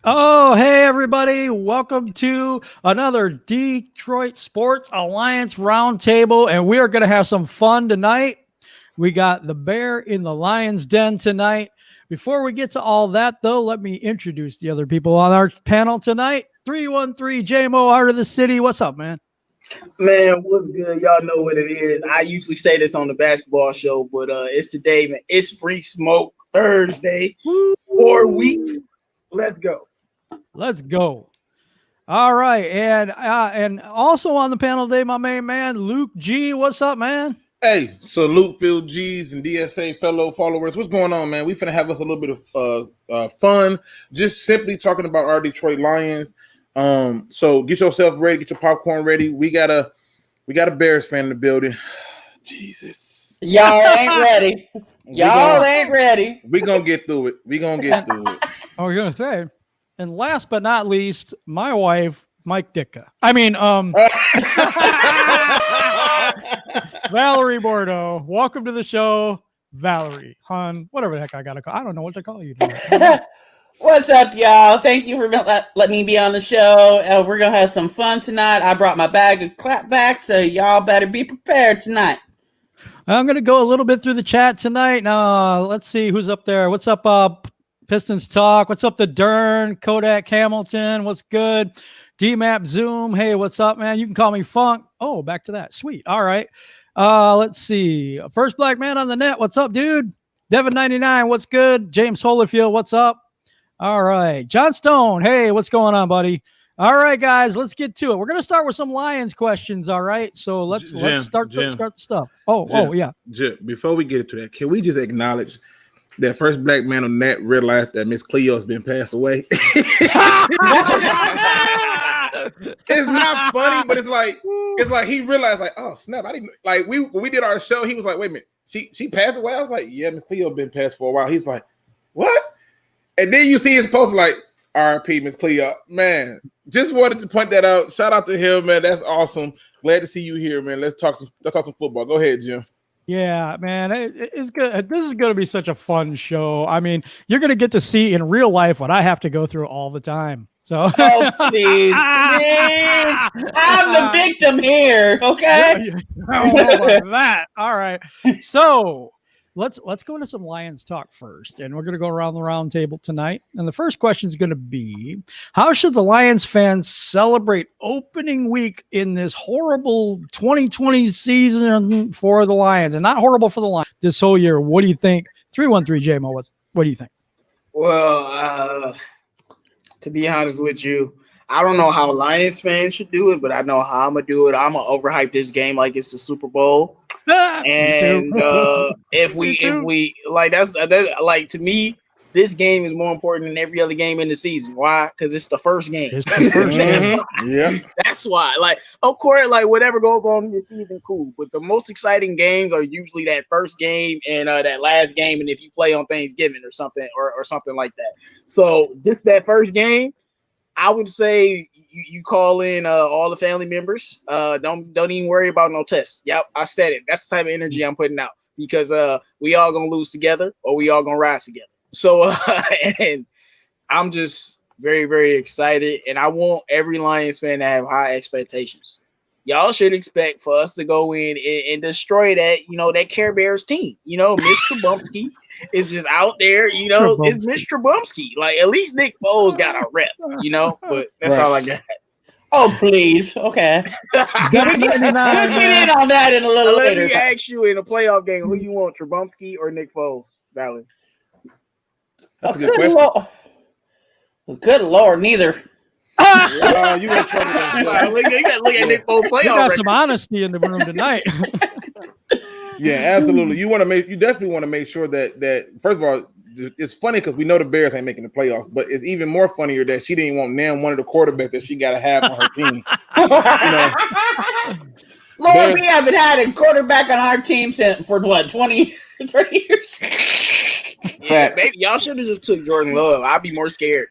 Oh, hey, everybody. Welcome to another Detroit Sports Alliance Roundtable. And we are going to have some fun tonight. We got the bear in the lion's den tonight. Before we get to all that, though, let me introduce the other people on our panel tonight. 313 JMO, Art of the City. What's up, man? Man, what's good? Y'all know what it is. I usually say this on the basketball show, but it's today, man. It's Free Smoke Thursday. Woo! 4 week. Let's go. Let's go. All right. And also on the panel today, my main man, Luke G. What's up, man? Hey, salute Phil G's and DSA fellow followers. What's going on, man? We finna have us a little bit of fun, just simply talking about our Detroit Lions. So get yourself ready, get your popcorn ready. We got a Bears fan in the building. Jesus, y'all ain't ready. Y'all ain't ready. We gonna get through it. I was gonna say, and last but not least, my wife, Mike Ditka. Valerie Bordeau. Welcome to the show, Valerie, hun, whatever the heck I gotta call. I don't know what to call you. What's up, y'all? Thank you for letting me be on the show. We're gonna have some fun tonight. I brought my bag of clapbacks, so y'all better be prepared tonight. I'm gonna go a little bit through the chat tonight. Let's see who's up there. What's up, Pistons Talk? What's up, the Dern, Kodak Hamilton? What's good? DMAP Zoom. Hey, what's up, man? You can call me Funk. Oh, back to that. Sweet. All right. Let's see. First black man on the net. What's up, dude? Devin99. What's good? James Holyfield. What's up? All right. John Stone. Hey, what's going on, buddy? All right, guys, let's get to it. We're gonna start with some Lions questions. All right. So let's start the stuff. Yeah. Jim, before we get into that, can we just acknowledge that first black man on net realized that Miss Cleo's been passed away? It's not funny, but it's like he realized, like, oh snap! I didn't like when we did our show. He was like, wait a minute, she passed away. I was like, yeah, Miss Cleo been passed for a while. He's like, what? And then you see his post like, R.I.P. Miss Cleo. Man, just wanted to point that out. Shout out to him, man. That's awesome. Glad to see you here, man. Let's talk some football. Go ahead, Jim. Yeah, man, it's good. This is going to be such a fun show. I mean, you're going to get to see in real life what I have to go through all the time. So, please. I'm the victim here. Okay. I don't know about that. All right. So let's go into some Lions talk first, and we're going to go around the round table tonight. And the first question is going to be, how should the Lions fans celebrate opening week in this horrible 2020 season for the Lions? And not horrible for the Lions this whole year. What do you think? 313 JMO, what do you think? Well, to be honest with you, I don't know how Lions fans should do it, but I know how I'm gonna do it. I'm gonna overhype this game like it's the Super Bowl. And if we like that's like, to me, this game is more important than every other game in the season. Why? Because it's the first game. Yeah, that's why. Like, of course, like whatever goes on in the season, cool. But the most exciting games are usually that first game and that last game, and if you play on Thanksgiving or something or something like that. So just that first game, I would say you call in all the family members. Don't even worry about no tests. Yep, I said it. That's the type of energy I'm putting out, because we all gonna lose together or we all gonna rise together. So and I'm just very, very excited, and I want every Lions fan to have high expectations. Y'all should expect for us to go in and destroy that, that Care Bears team. Mr. Bumsky is just out there, it's Mr. Bumsky. Like, at least Nick Foles got a rep, but that's all I got. Oh, please. Okay. We'll get in on that in a little later. Let me ask you, in a playoff game, who you want, Trubisky or Nick Foles, Valerie? That's a good question. Good Lord, neither. You in trouble. You got to look at Nick Foles playoff. You got some honesty in the room tonight. Yeah, absolutely. You definitely want to make sure that first of all, it's funny because we know the Bears ain't making the playoffs, but it's even more funnier that she didn't want name one of the quarterbacks that she got to have on her team. Lord, Bears, we haven't had a quarterback on our team for what, 30 years? Yeah, baby, y'all should have just took Jordan Love. I'd be more scared.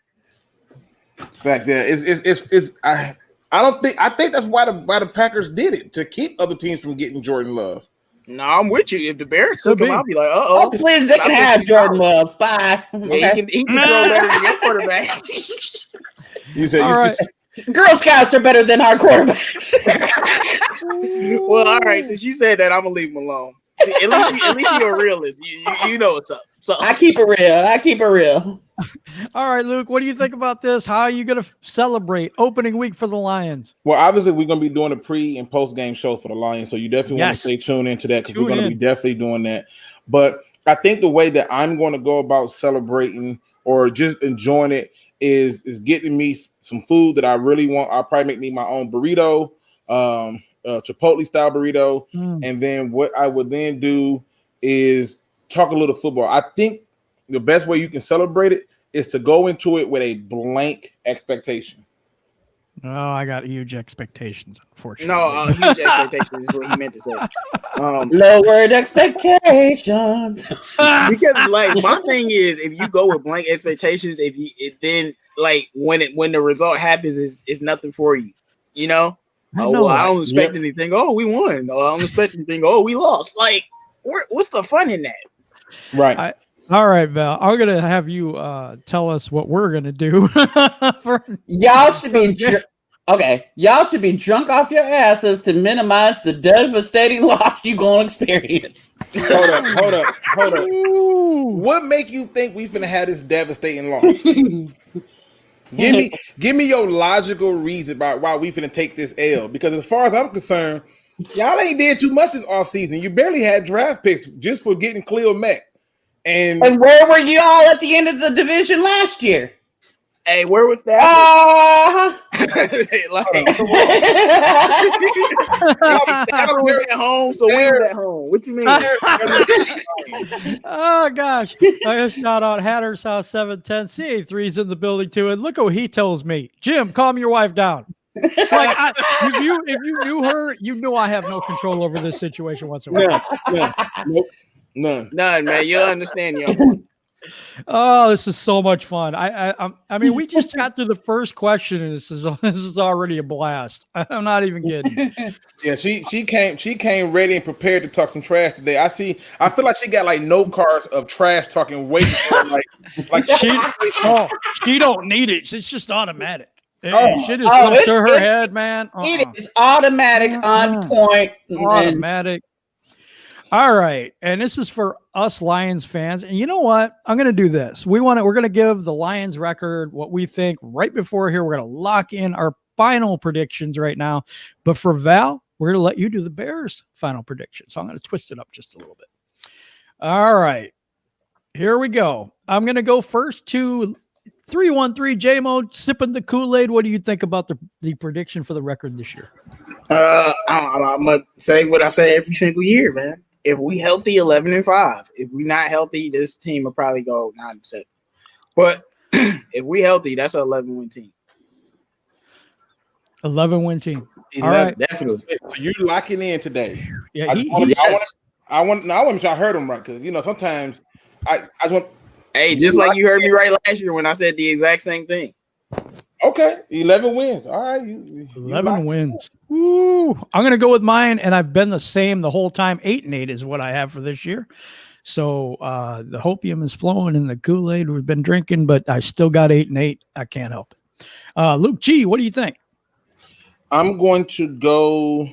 Fact, yeah, I think that's why the Packers did it, to keep other teams from getting Jordan Love. No, I'm with you. If the Bears Could took him, be. I'll be like, Oh, please, they can have Jordan Love. Bye. Yeah, Okay. he can throw better than your quarterback. You said All right. Girl Scouts are better than our quarterbacks. Well, all right. Since you said that, I'm gonna leave him alone. See, at least you're a realist. You know what's up. So I keep it real. All right, Luke, what do you think about this? How are you going to celebrate opening week for the Lions? Well, obviously, we're going to be doing a pre and post game show for the Lions, so you definitely want to stay tuned into that because we're going to be definitely doing that. But I think the way that I'm going to go about celebrating or just enjoying it is getting me some food that I really want. I'll probably make me my own burrito, Chipotle style burrito, and then what I would then do is talk a little football. I think the best way you can celebrate it is to go into it with a blank expectation. Oh, I got huge expectations, unfortunately. no, huge expectations is what he meant to say. Lowered expectations. Because like my thing is, if you go with blank expectations, then like when the result happens is nothing for you, you know. I don't expect anything. Oh, we won. Oh, I don't expect anything. Oh, we lost. Like, what's the fun in that? Right. All right, Val. I'm gonna have you tell us what we're gonna do. Y'all should be Y'all should be drunk off your asses to minimize the devastating loss you gonna experience. Hold up. What make you think we finna have this devastating loss? Give me your logical reason about why we finna take this L. Because as far as I'm concerned, y'all ain't did too much this offseason. You barely had draft picks just for getting Khalil Mack. And where were you all at the end of the division last year? Hey, where was that? We were at home, so we were at home. What you mean? Oh gosh! I just shout out Hatter's House 710. CA3's in the building too, and look what he tells me. Jim, calm your wife down. Like if you knew her, you know I have no control over this situation whatsoever. None, man. You'll understand, yo. Oh, this is so much fun. I mean, we just got through the first question, and this is already a blast. I'm not even kidding. Yeah, she came ready and prepared to talk some trash today. I feel like she got like note cards of trash talking waiting for her, like she don't need it. It's just automatic. Shit is comes to her head, man. It is automatic on point. Automatic. All right, and this is for us Lions fans. And you know what? I'm going to do this. We're going to give the Lions record what we think right before here. We're going to lock in our final predictions right now. But for Val, we're going to let you do the Bears' final prediction. So I'm going to twist it up just a little bit. All right, here we go. I'm going to go first to 313 J-Mo sipping the Kool-Aid. What do you think about the prediction for the record this year? I'm going to say what I say every single year, man. If we healthy, 11-5. If we not healthy, this team will probably go 9-7. But if we healthy, that's an 11-win team. 11-win team. 11, all right, definitely. So you're locking in today. Yeah, I want to make sure I heard him right because sometimes I just want. Hey, just like you heard me right last year when I said the exact same thing. Okay, 11 wins. All right, 11 wins. Woo! I'm going to go with mine, and I've been the same the whole time. 8-8 is what I have for this year. So the hopium is flowing in the Kool-Aid we've been drinking, but I still got 8-8. I can't help it. Luke G, what do you think? I'm going to go.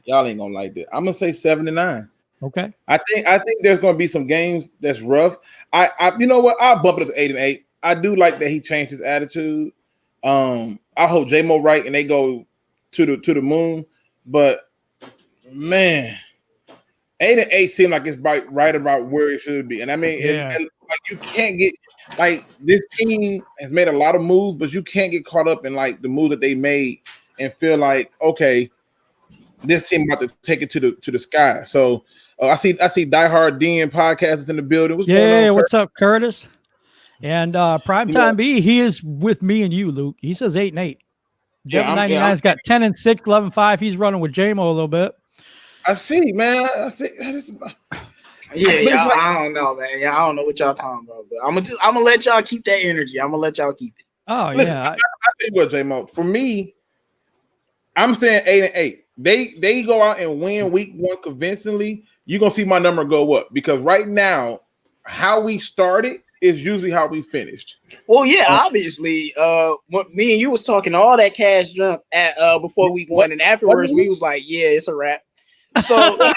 Y'all ain't gonna like that. I'm gonna say 7-9. Okay. I think there's gonna be some games that's rough. I you know what? I'll bump it up to 8-8. I do like that he changed his attitude. I hope J-Mo right and they go to the moon. But man, 8-8 seem like it's right about where it should be. And I mean, and like you can't get like this team has made a lot of moves, but you can't get caught up in like the moves that they made and feel like okay, this team about to take it to the sky. So I see Diehard Dean podcast is in the building. What's going on, what's up, Curtis? And Primetime B, he is with me and you, Luke. He says 8-8. Devin 99's got 10-6, 11-5. He's running with J-Mo a little bit. I see, man. I see. Yeah, I don't know, man. Yeah, I don't know what y'all talking about, but I'm gonna let y'all keep that energy. I'm gonna let y'all keep it. Oh, listen, yeah. I tell you what, J-Mo. For me, I'm saying 8-8 they go out and win week 1 convincingly, you're gonna see my number go up because right now, how we started is usually how we finished. Well, yeah, obviously. What me and you was talking all that cash jump at before week 1, and afterwards we was like, yeah, it's a wrap. So I'm with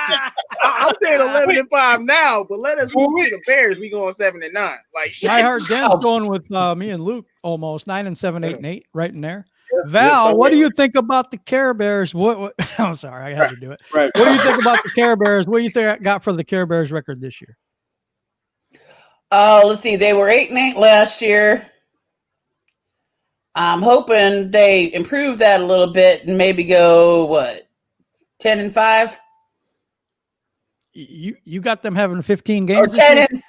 you. I'm saying 11-5 now, but let us lose to the Bears. We going 7-9. Like I heard Den's going with me and Luke almost 9-7, 8-8, right in there. Val, what do you think about the Care Bears? What I'm sorry, I had to do it. Right. What do you think about the Care Bears? What do you think I got for the Care Bears record this year? Let's see. They were 8-8 last year. I'm hoping they improve that a little bit and maybe go 10-5. You got them having 15 games? Or 10-6.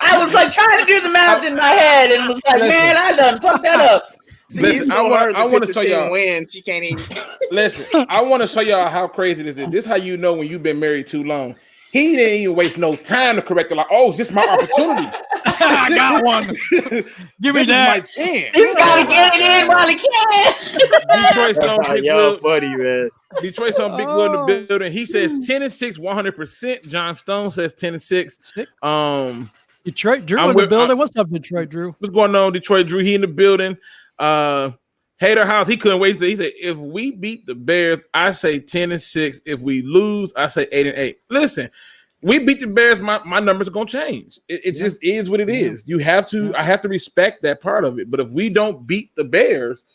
I was like trying to do the math in my head and was like, man, I done fucked that up. See, Listen, I want to show y'all. Wins. She can't even. Listen, I want to show y'all how crazy this is. This is how you know when you've been married too long. He didn't even waste no time to correct it. Like, oh, is this my opportunity? I got one. Give me that. This is my chance. He's got to get it in while he can. Detroit's on Big Will. Buddy, man. Detroit's on Big Will in the building. He says 10-6, 100%. John Stone says 10-6. Detroit Drew in the building. What's up, Detroit Drew? What's going on, Detroit Drew? He in the building. Hater House, he couldn't wait. He said, if we beat the Bears, I say 10-6. If we lose, I say 8-8. Listen, we beat the Bears, my numbers are gonna change. It just is what it is. You have to, I have to respect that part of it. But if we don't beat the Bears,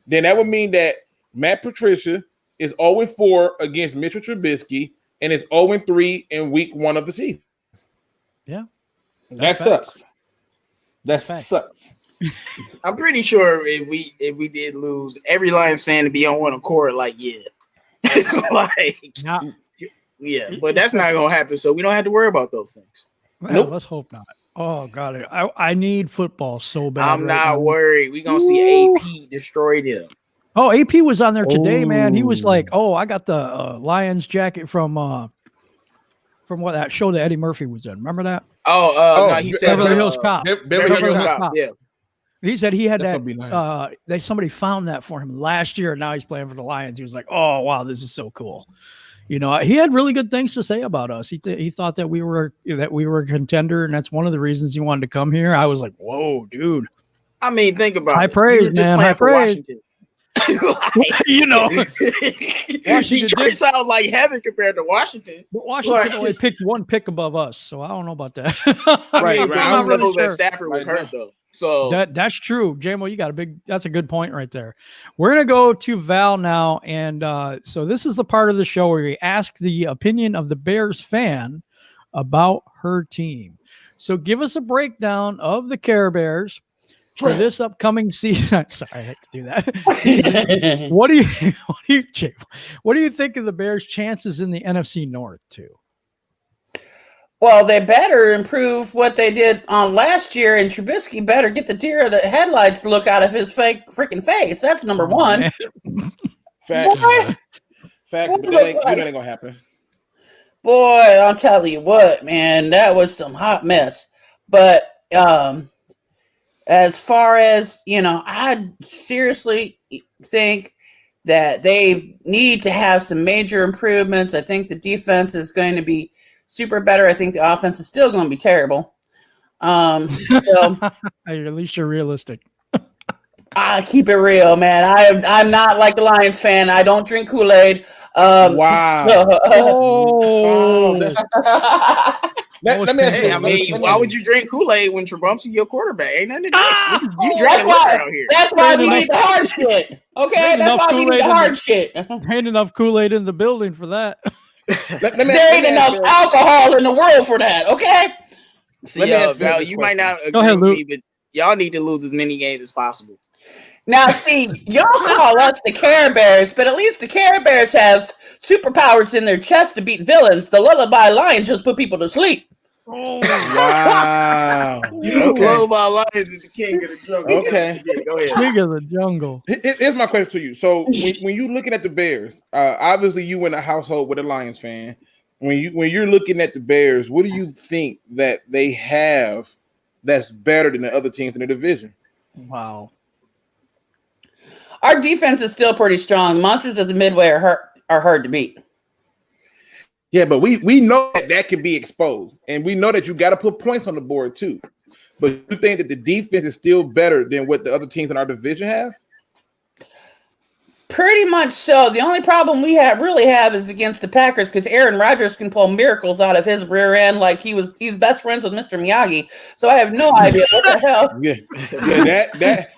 then that would mean that Matt Patricia is 0-4 against Mitchell Trubisky and is 0-3 in week 1 of the season. Yeah. That sucks. That sucks. I'm pretty sure if we did lose, every Lions fan to be on one accord, like, yeah. Yeah, but that's not gonna happen, so we don't have to worry about those things. Well, let's hope not. Oh god, I need football so bad. I'm not worried. We're gonna see AP destroy them. Oh, AP was on there today, man. He was like, "Oh, I got the Lions jacket from what that show that Eddie Murphy was in. Remember that? No, he said Beverly Hills Cop. Beverly Hills Cop. Yeah. He said he had That's that. Somebody found that for him last year, and now he's playing for the Lions. He was like, "Oh wow, this is so cool." You know, he had really good things to say about us. He thought that we were a contender, and that's one of the reasons he wanted to come here. I was like, "Whoa, dude!" I mean, think about high praise, man. High praise. You know, Detroit sounds like heaven compared to Washington. But Washington only picked one pick above us, so I don't know about that. I don't know that Stafford was hurt though. So that's true. JMO, you got that's a good point right there. We're going to go to Val now. And so this is the part of the show where we ask the opinion of the Bears fan about her team. So give us a breakdown of the Care Bears for this upcoming season. Sorry, I had to do that. What do you think of the Bears' chances in the NFC North too? Well, they better improve what they did on last year, and Trubisky better get the deer of the headlights to look out of his freaking face. That's number one. Fact. That ain't gonna happen. Boy, I'll tell you what, man, that was some hot mess. But as far as, I seriously think that they need to have some major improvements. I think the defense is going to be super better. I think the offense is still going to be terrible. So at least you're realistic. I keep it real, man. I'm not like the Lions fan. I don't drink Kool-Aid. Wow. Let me ask you, why would you drink Kool-Aid when Trubum's your quarterback? Ain't nothing to drink. You drinking out here. That's why we need the hard shit. Okay, that's why we need the hard shit. Ain't enough Kool-Aid in the building for that. There ain't enough alcohol in the world for that, okay? See, Val, you might not agree with me, but y'all need to lose as many games as possible. Now, see, y'all call us the Care Bears, but at least the Care Bears have superpowers in their chest to beat villains. The Lullaby Lions just put people to sleep. Oh, wow. Lullaby Lions is the king of the jungle. Okay. Go ahead. King of the jungle. Here's my question to you. So when you're looking at the Bears, obviously you in a household with a Lions fan. When you're looking at the Bears, what do you think that they have that's better than the other teams in the division? Wow. Our defense is still pretty strong. Monsters of the Midway are hard to beat. Yeah, but we know that can be exposed, and we know that you got to put points on the board too. But you think that the defense is still better than what the other teams in our division have? Pretty much so. The only problem we really have is against the Packers because Aaron Rodgers can pull miracles out of his rear end like he's best friends with Mr. Miyagi. So I have no idea what the hell. Yeah,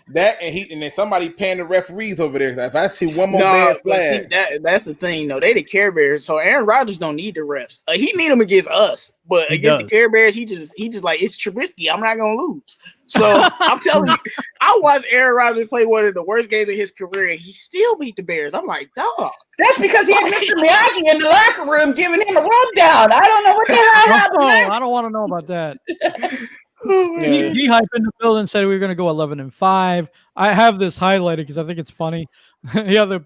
that and then somebody paying the referees over there. If I see one more bad flag, that's the thing. No, they the Care Bears, so Aaron Rodgers don't need the refs. He need them against us, but against the Care Bears, he just like it's Trubisky. I'm not gonna lose. So I'm telling you, I watched Aaron Rodgers play one of the worst games of his career, and he still beat the Bears. I'm like, dog. That's because he had Mr. Miyagi in the locker room giving him a rundown. I don't know what the hell happened. I don't want to know about that. D-Hype in the building said we were going to go 11-5. I have this highlighted because I think it's funny. The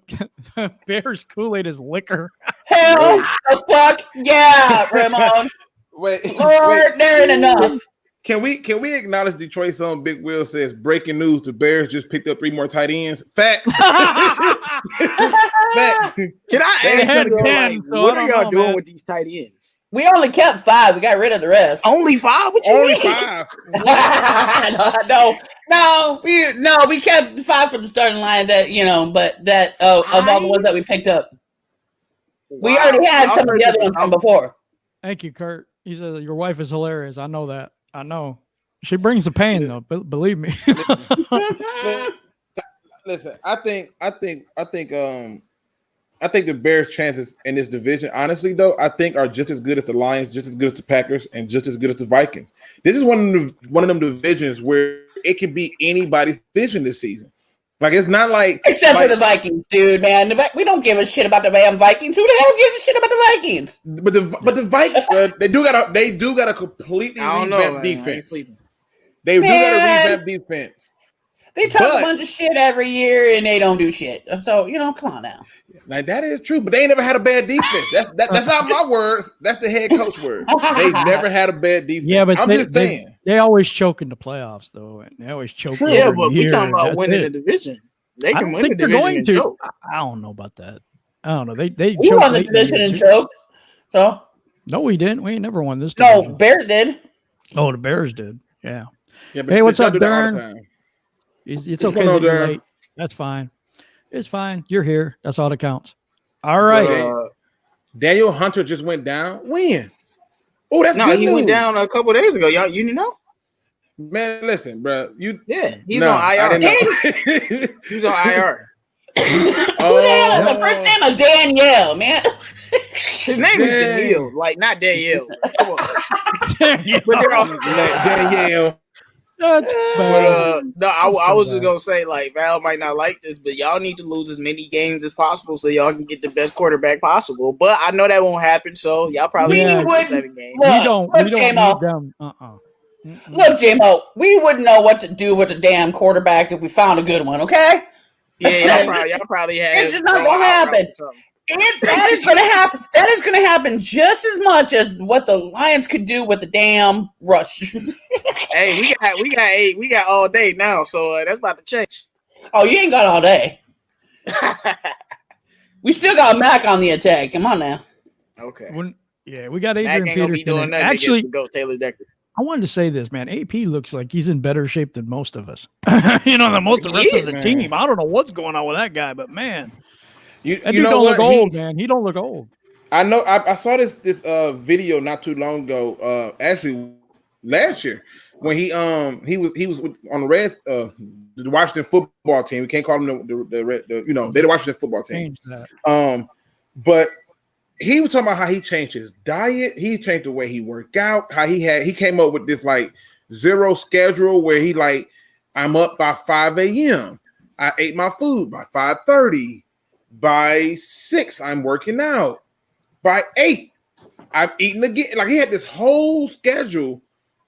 Bears Kool-Aid is liquor. Hell the fuck yeah, Ramon. Wait, there ain't enough. Can we acknowledge Detroit's son Big Will says breaking news: the Bears just picked up 3 more tight ends. Facts. Facts. Can I ask you, like, what are y'all doing with these tight ends? We only kept 5. We got rid of the rest. Only 5? What you Only mean? 5. No. We kept 5 for the starting line. But of all the ones that we picked up, we already had some of the other ones from before. Thank you, Kurt. He says your wife is hilarious. I know that. I know. She brings the pain, though. Believe me. Listen, I think the Bears' chances in this division, honestly, though, I think are just as good as the Lions, just as good as the Packers, and just as good as the Vikings. This is one of them divisions where it can be anybody's division this season. Like it's not like except for the Vikings, dude, man. We don't give a shit about the damn Vikings. Who the hell gives a shit about the Vikings? But the Vikings, they do got a completely revamped defense. They do got a revamped defense. They talk a bunch of shit every year and they don't do shit. So come on now. Like that is true, but they ain't never had a bad defense. That's not my words. That's the head coach word. They've never had a bad defense. Yeah, but I'm just saying they always choke in the playoffs, though. And they always choke. Yeah, but we're talking about winning the division. They can win the division and choke. I don't know about that. I don't know. We won the division and choked. So no, we didn't. We ain't never won this. No, Bears did. Oh, the Bears did. Yeah. Hey, what's up, Darren? It's okay. Darren? That's fine. It's fine. You're here. That's all that counts. All right. Daniel Hunter just went down. When? Oh, that's he went down a couple of days ago. Y'all, you didn't know? Man, listen, bro. He's on IR. He's on IR. The first name is Danielle, man. His name is Danielle, like not Danielle. Come on. But they're all Danielle. I was just gonna say, like, Val might not like this, but y'all need to lose as many games as possible so y'all can get the best quarterback possible. But I know that won't happen, so y'all probably we don't need them. Look, J-Mo, we wouldn't know what to do with the damn quarterback if we found a good one, okay? Yeah, y'all probably had. It's not gonna happen. That is gonna happen just as much as what the Lions could do with the damn rush. Hey, we got all day now, so that's about to change. Oh, you ain't got all day. We still got Mac on the attack. Come on now. Okay. We got Adrian Peterson. Actually, go Taylor Decker. I wanted to say this, man. AP looks like he's in better shape than most of us. The most of the rest of the team. I don't know what's going on with that guy, but man. That dude don't look old, man. He don't look old. I know. I saw this video not too long ago. Actually, last year when he was on the Reds, the Washington football team. We can't call them they're the Washington football team. But he was talking about how he changed his diet. He changed the way he worked out. How he came up with this like zero schedule where he like I'm up by 5 a.m. I ate my food by 5:30. By 6, I'm working out. By 8, I'm eating again. Like he had this whole schedule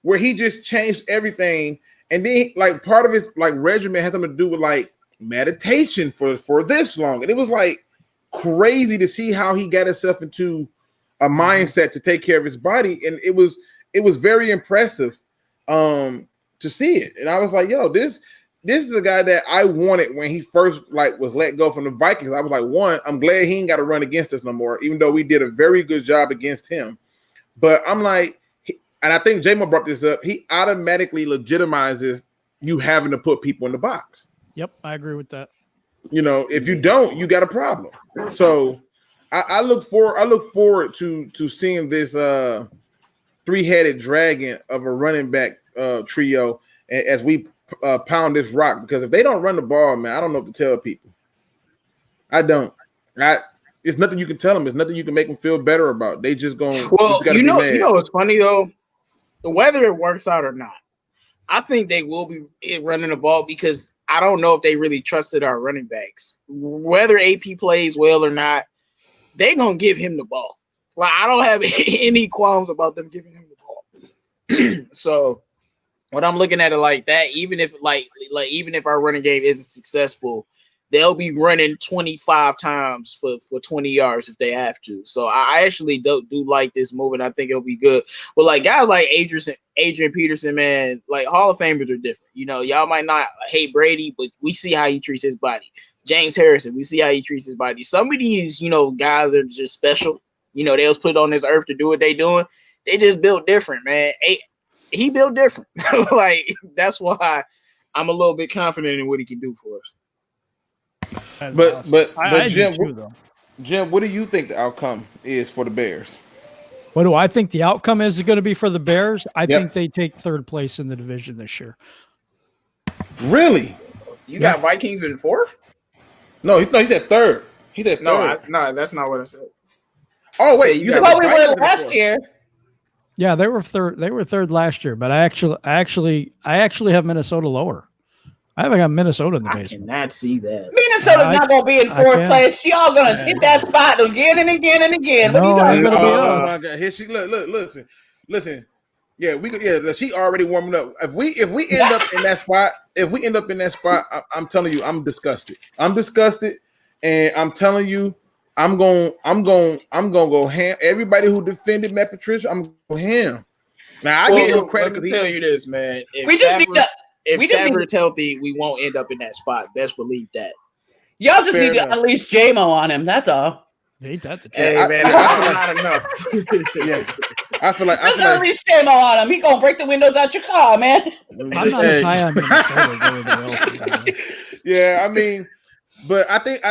where he just changed everything. And then like part of his like regimen has something to do with like meditation for this long. And it was like crazy to see how he got himself into a mindset to take care of his body. And it was very impressive to see it. And I was like, yo, this is a guy that I wanted when he first was let go from the Vikings. I was like, one, I'm glad he ain't got to run against us no more, even though we did a very good job against him. But I'm like, and I think J-Mo brought this up, he automatically legitimizes you having to put people in the box. Yep, I agree with that. If you don't, you got a problem. So I look forward to seeing this three-headed dragon of a running back trio as we pound this rock, because if they don't run the ball, man, I don't know what to tell people. I don't. It's nothing you can tell them. It's nothing you can make them feel better about. They just going. Well, you know what's funny though, whether it works out or not, I think they will be running the ball because I don't know if they really trusted our running backs. Whether AP plays well or not, they gonna give him the ball. Like, I don't have any qualms about them giving him the ball. So when I'm looking at it like that, even if even if our running game isn't successful, they'll be running 25 times for 20 yards if they have to. So I actually do like this move, and I think it'll be good. But like guys like Adrian Peterson, man, like Hall of Famers are different. Y'all might not hate Brady, but we see how he treats his body. James Harrison, we see how he treats his body. Some of these, guys are just special. They was put on this earth to do what they doing. They just built different, man. He built different. Like, that's why I'm a little bit confident in what he can do for us. But I Jim, do too, though. Jim, what do you think the outcome is for the Bears? What do I think the outcome is going to be for the Bears? I think they take third place in the division this year. Really? You got Vikings in fourth? No, he said third. He said third. No, that's not what I said. Oh wait, you said what we were last year. Yeah, they were third. They were third last year, but I actually have Minnesota lower. I haven't got Minnesota in the I basement. cannot see that. Minnesota's not going to be in fourth place. Y'all going to hit that spot again and again and again. What are you talking about? Oh my God! Here she look. Listen. Yeah, we could. Yeah, she already warming up. If we end up in that spot, I'm telling you, I'm disgusted. And I'm telling you, I'm going to go ham. Everybody who defended Matt Patricia, I'm going to go ham. Now I give him credit. Let me tell you this, man. If Stafford's healthy, we won't end up in that spot. Best believe that. Y'all just need to unleash J-Mo on him. That's all. Ain't that the Hey, man, that's not enough. I feel like unleash J-Mo on him. He gonna break the windows out your car, man. I'm not as high on Minnesota. Yeah, I mean, but I think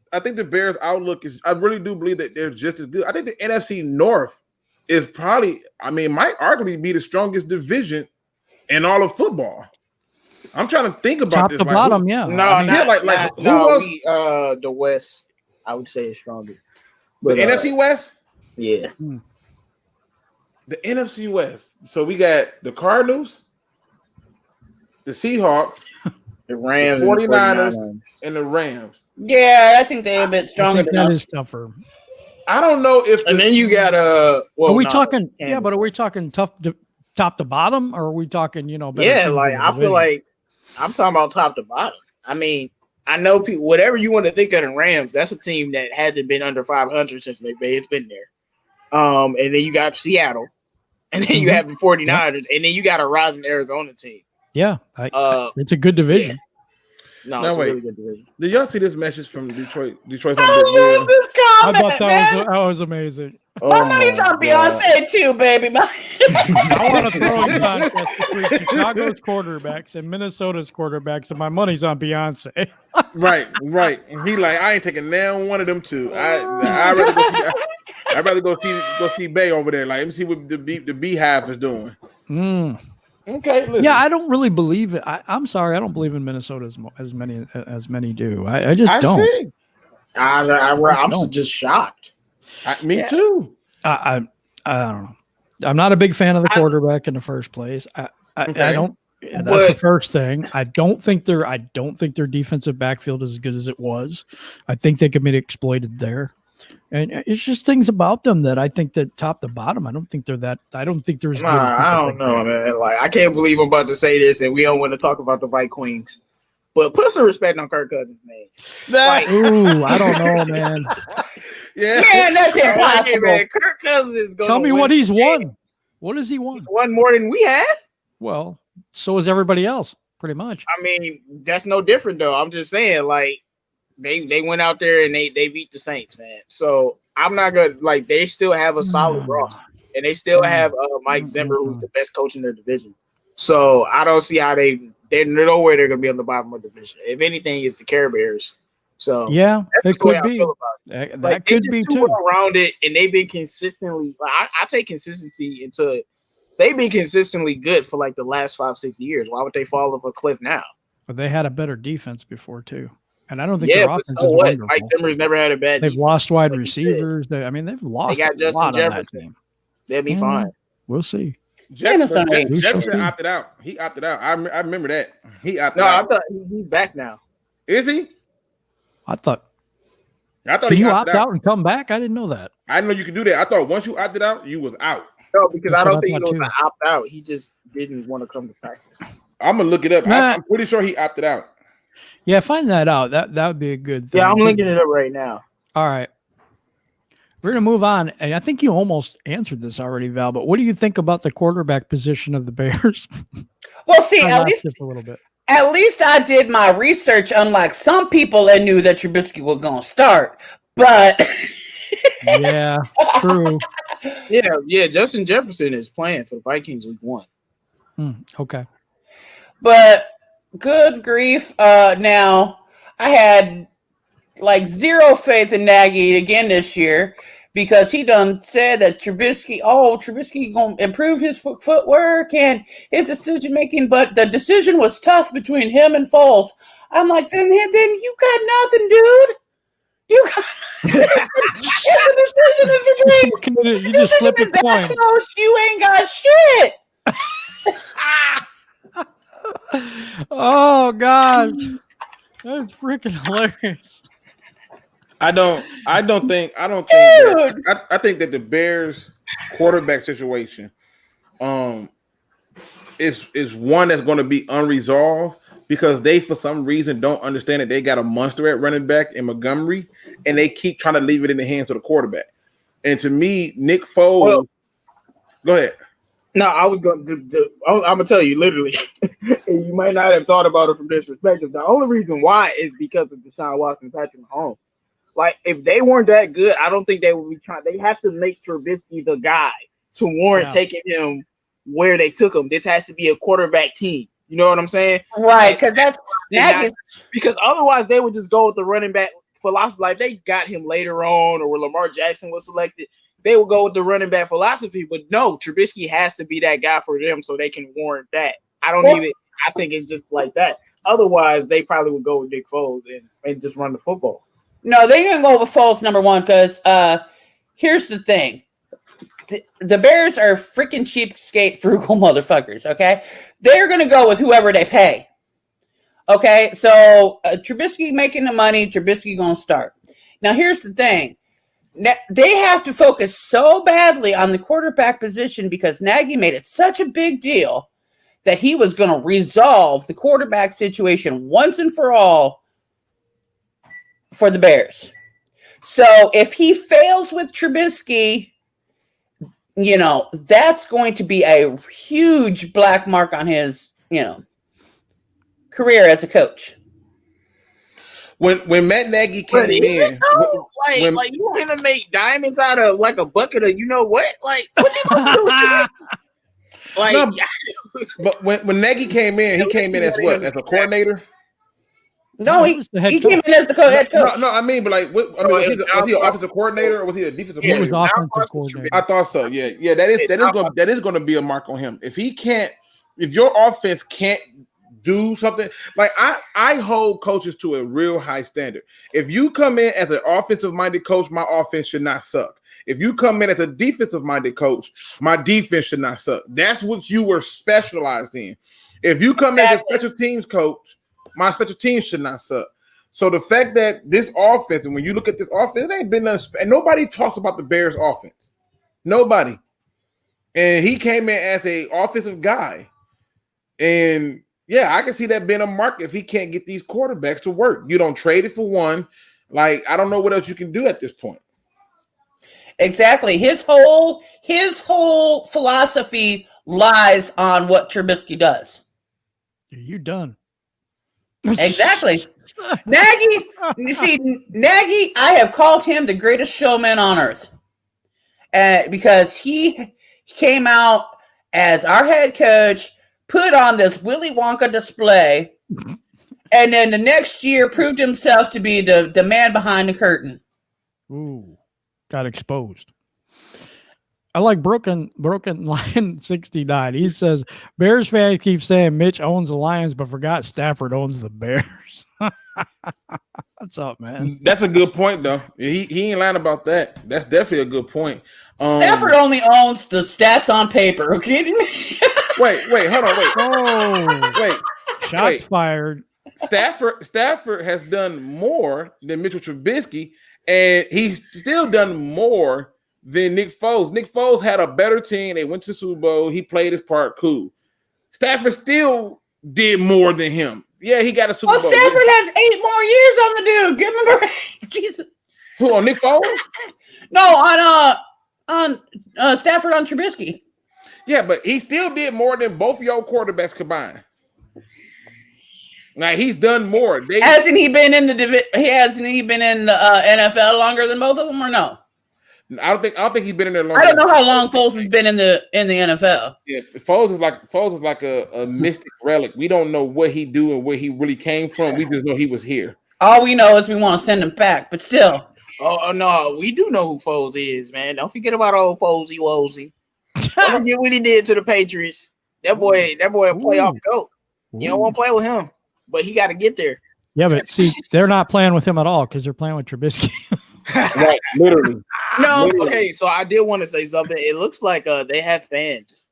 the Bears' outlook is. I really do believe that they're just as good. I think the NFC North is probably. I mean, might arguably be the strongest division in all of football. I'm trying to think about top this. To bottom, yeah. The West, I would say is stronger. But the NFC West? Yeah. The NFC West. So we got the Cardinals, the Seahawks, the Rams, the 49ers, and the Rams. Yeah, I think they're a bit stronger than us. That is tougher. I don't know if and then you got are we talking top to bottom, or are we talking, better I feel like I'm talking about top to bottom. I mean, I know people, whatever you want to think of the Rams, that's a team that hasn't been under 500 since it's been there. And then you got Seattle, and then you have the 49ers, and then you got a rising Arizona team. Yeah, it's a good division. Yeah. No, it's a really good division. Did y'all see this message from Detroit? I love this comment, I thought that was amazing. My money's on Beyonce too, baby. I want to throw a contest between Chicago's quarterbacks and Minnesota's quarterbacks, and my money's on Beyonce. Right. And he like, I ain't taking down one of them two. I'd rather go see Bay over there. Like, let me see what the Beehive is doing. Okay, listen. Yeah, I don't really believe it. I'm sorry, I don't believe in Minnesota as many do. I just don't. See. I'm just shocked. Me too. I don't know. I'm not a big fan of the quarterback in the first place. I don't. That's the first thing. I don't think their defensive backfield is as good as it was. I think they could be exploited there. And it's just things about them that I think that top to bottom, I don't think they're that. I don't think there's. I don't know, man. Like, I can't believe I'm about to say this, and we don't want to talk about the Vikings. But put some respect on Kirk Cousins, man. Ooh, I don't know, man. Yeah, that's impossible. Man. Kirk Cousins is going. Tell me what he's won. What has he won? He's won more than we have. Well, so is everybody else. pretty much. I mean, that's no different though. I'm just saying, like, they went out there and they beat the Saints, man. So I'm not gonna like they still have a solid roster, and they still have Mike Zimmer, who's the best coach in their division. So I don't see how they're nowhere they're gonna be on the bottom of the division. If anything, it's the Care Bears. So yeah, that's it the way could I be. feel about it. That could be too. Around it, and they've been consistently. Like, I take consistency into. They've been consistently good for like the last 5-6 years. Why would they fall off a cliff now? But they had a better defense before too, and I don't think Yeah, their but offense so is what? wonderful. Mike Zimmer's never had a bad. They've defense, lost wide like receivers. They've lost. They got a Justin lot Jefferson. on that team. They'll be fine. We'll see. Jefferson opted out. He opted out. I remember that. He opted out. I thought he's back now. Is he? I thought Can you opt out and come back? I didn't know that. I didn't know you could do that. I thought once you opted out, you was out. No, because That's I don't what I think he thought, was to opt out. He just didn't want to come to practice. I'm gonna look it up. Nah. I'm pretty sure he opted out. Yeah, find that out. That would be a good thing. Yeah, I'm linking it up right now. All right. We're going to move on. And I think you almost answered this already, Val, but what do you think about the quarterback position of the Bears? Well, see, I at laughed least just a little bit. At least I did my research, unlike some people that knew that Trubisky was going to start. But yeah, true. Yeah. Justin Jefferson is playing for the Vikings week 1. Okay. But good grief. Now, I had like zero faith in Nagy again this year because he done said that Trubisky going to improve his footwork and his decision making, but the decision was tough between him and Foles. I'm like, then you got nothing, dude. You got the decision is between you just flip a coin. Close, you ain't got shit. Oh gosh, that's freaking hilarious. I think that the Bears quarterback situation is one that's going to be unresolved because they for some reason don't understand that they got a monster at running back in Montgomery and they keep trying to leave it in the hands of the quarterback. And to me, Nick Foles, go ahead. No, I was going to. I'm gonna tell you literally. And you might not have thought about it from this perspective. The only reason why is because of Deshaun Watson, Patrick Mahomes. Like, if they weren't that good, I don't think they would be trying. They have to make Trubisky the guy to warrant taking him where they took him. This has to be a quarterback team. You know what I'm saying? Right, because because otherwise they would just go with the running back philosophy. Like, they got him later on, or when Lamar Jackson was selected, they would go with the running back philosophy. But no, Trubisky has to be that guy for them so they can warrant that. I think it's just like that. Otherwise, they probably would go with Nick Foles and just run the football. No, they're going to go with Foles, number one, because here's the thing. The Bears are freaking cheapskate, frugal motherfuckers, okay? They're going to go with whoever they pay. Okay, so Trubisky making the money, Trubisky going to start. Now, here's the thing. They have to focus so badly on the quarterback position because Nagy made it such a big deal that he was going to resolve the quarterback situation once and for all for the Bears. So if he fails with Trubisky, that's going to be a huge black mark on his, career as a coach. When Matt Nagy came in, you want him to make diamonds out of like a bucket of what? Like, what they gonna do with that? Like, no, but when Nagy came in, he came in as what? As a coordinator? No, he came in as the head coach. No, I mean, but like, was he an offensive coordinator or was he a defensive coordinator? He was offensive coordinator. I thought so. Yeah. That is going to be a mark on him. If your offense can't do something, like I hold coaches to a real high standard. If you come in as an offensive minded coach, my offense should not suck. If you come in as a defensive minded coach, my defense should not suck. That's what you were specialized in. If you come in as a special teams coach, my special teams should not suck. So the fact that this offense, and when you look at this offense, it ain't been and nobody talks about the Bears offense. Nobody. And he came in as a offensive guy. And yeah, I can see that being a mark if he can't get these quarterbacks to work. You don't trade it for one. Like, I don't know what else you can do at this point. Exactly. His whole philosophy lies on what Trubisky does. You done. Exactly. Nagy, you see, Nagy, I have called him the greatest showman on earth. Because he came out as our head coach, put on this Willy Wonka display, and then the next year proved himself to be the man behind the curtain. Ooh, got exposed. I like Broken Lion 69. He says Bears fans keep saying Mitch owns the Lions, but forgot Stafford owns the Bears. What's up, man? That's a good point, though. He ain't lying about that. That's definitely a good point. Stafford only owns the stats on paper. Are you kidding me? Hold on, Oh, shots fired. Stafford has done more than Mitchell Trubisky, and he's still done more than Nick Foles. Nick Foles had a better team. They went to the Super Bowl. He played his part. Cool. Stafford still did more than him. Yeah, he got a Super Bowl. Stafford has 8 more years on the dude. Give him a break. Jesus. Who, on Nick Foles? No, on Stafford on Trubisky. Yeah, but he still did more than both of your quarterbacks combined. Now he's done more. Hasn't he been in the NFL longer than both of them, or no? I don't think he's been in there longer. I don't know how long Foles has been in the NFL. Yeah, Foles is like a mystic relic. We don't know what he do and where he really came from. We just know he was here. All we know is we want to send him back, but still. Oh no, we do know who Foles is, man. Don't forget about old Folesy Wozy. Don't forget what he did to the Patriots. That boy a playoff goat. You don't want to play with him, but he got to get there. Yeah, but see, they're not playing with him at all because they're playing with Trubisky. Right, literally. No, Literally. okay. So I did want to say something. It looks like they have fans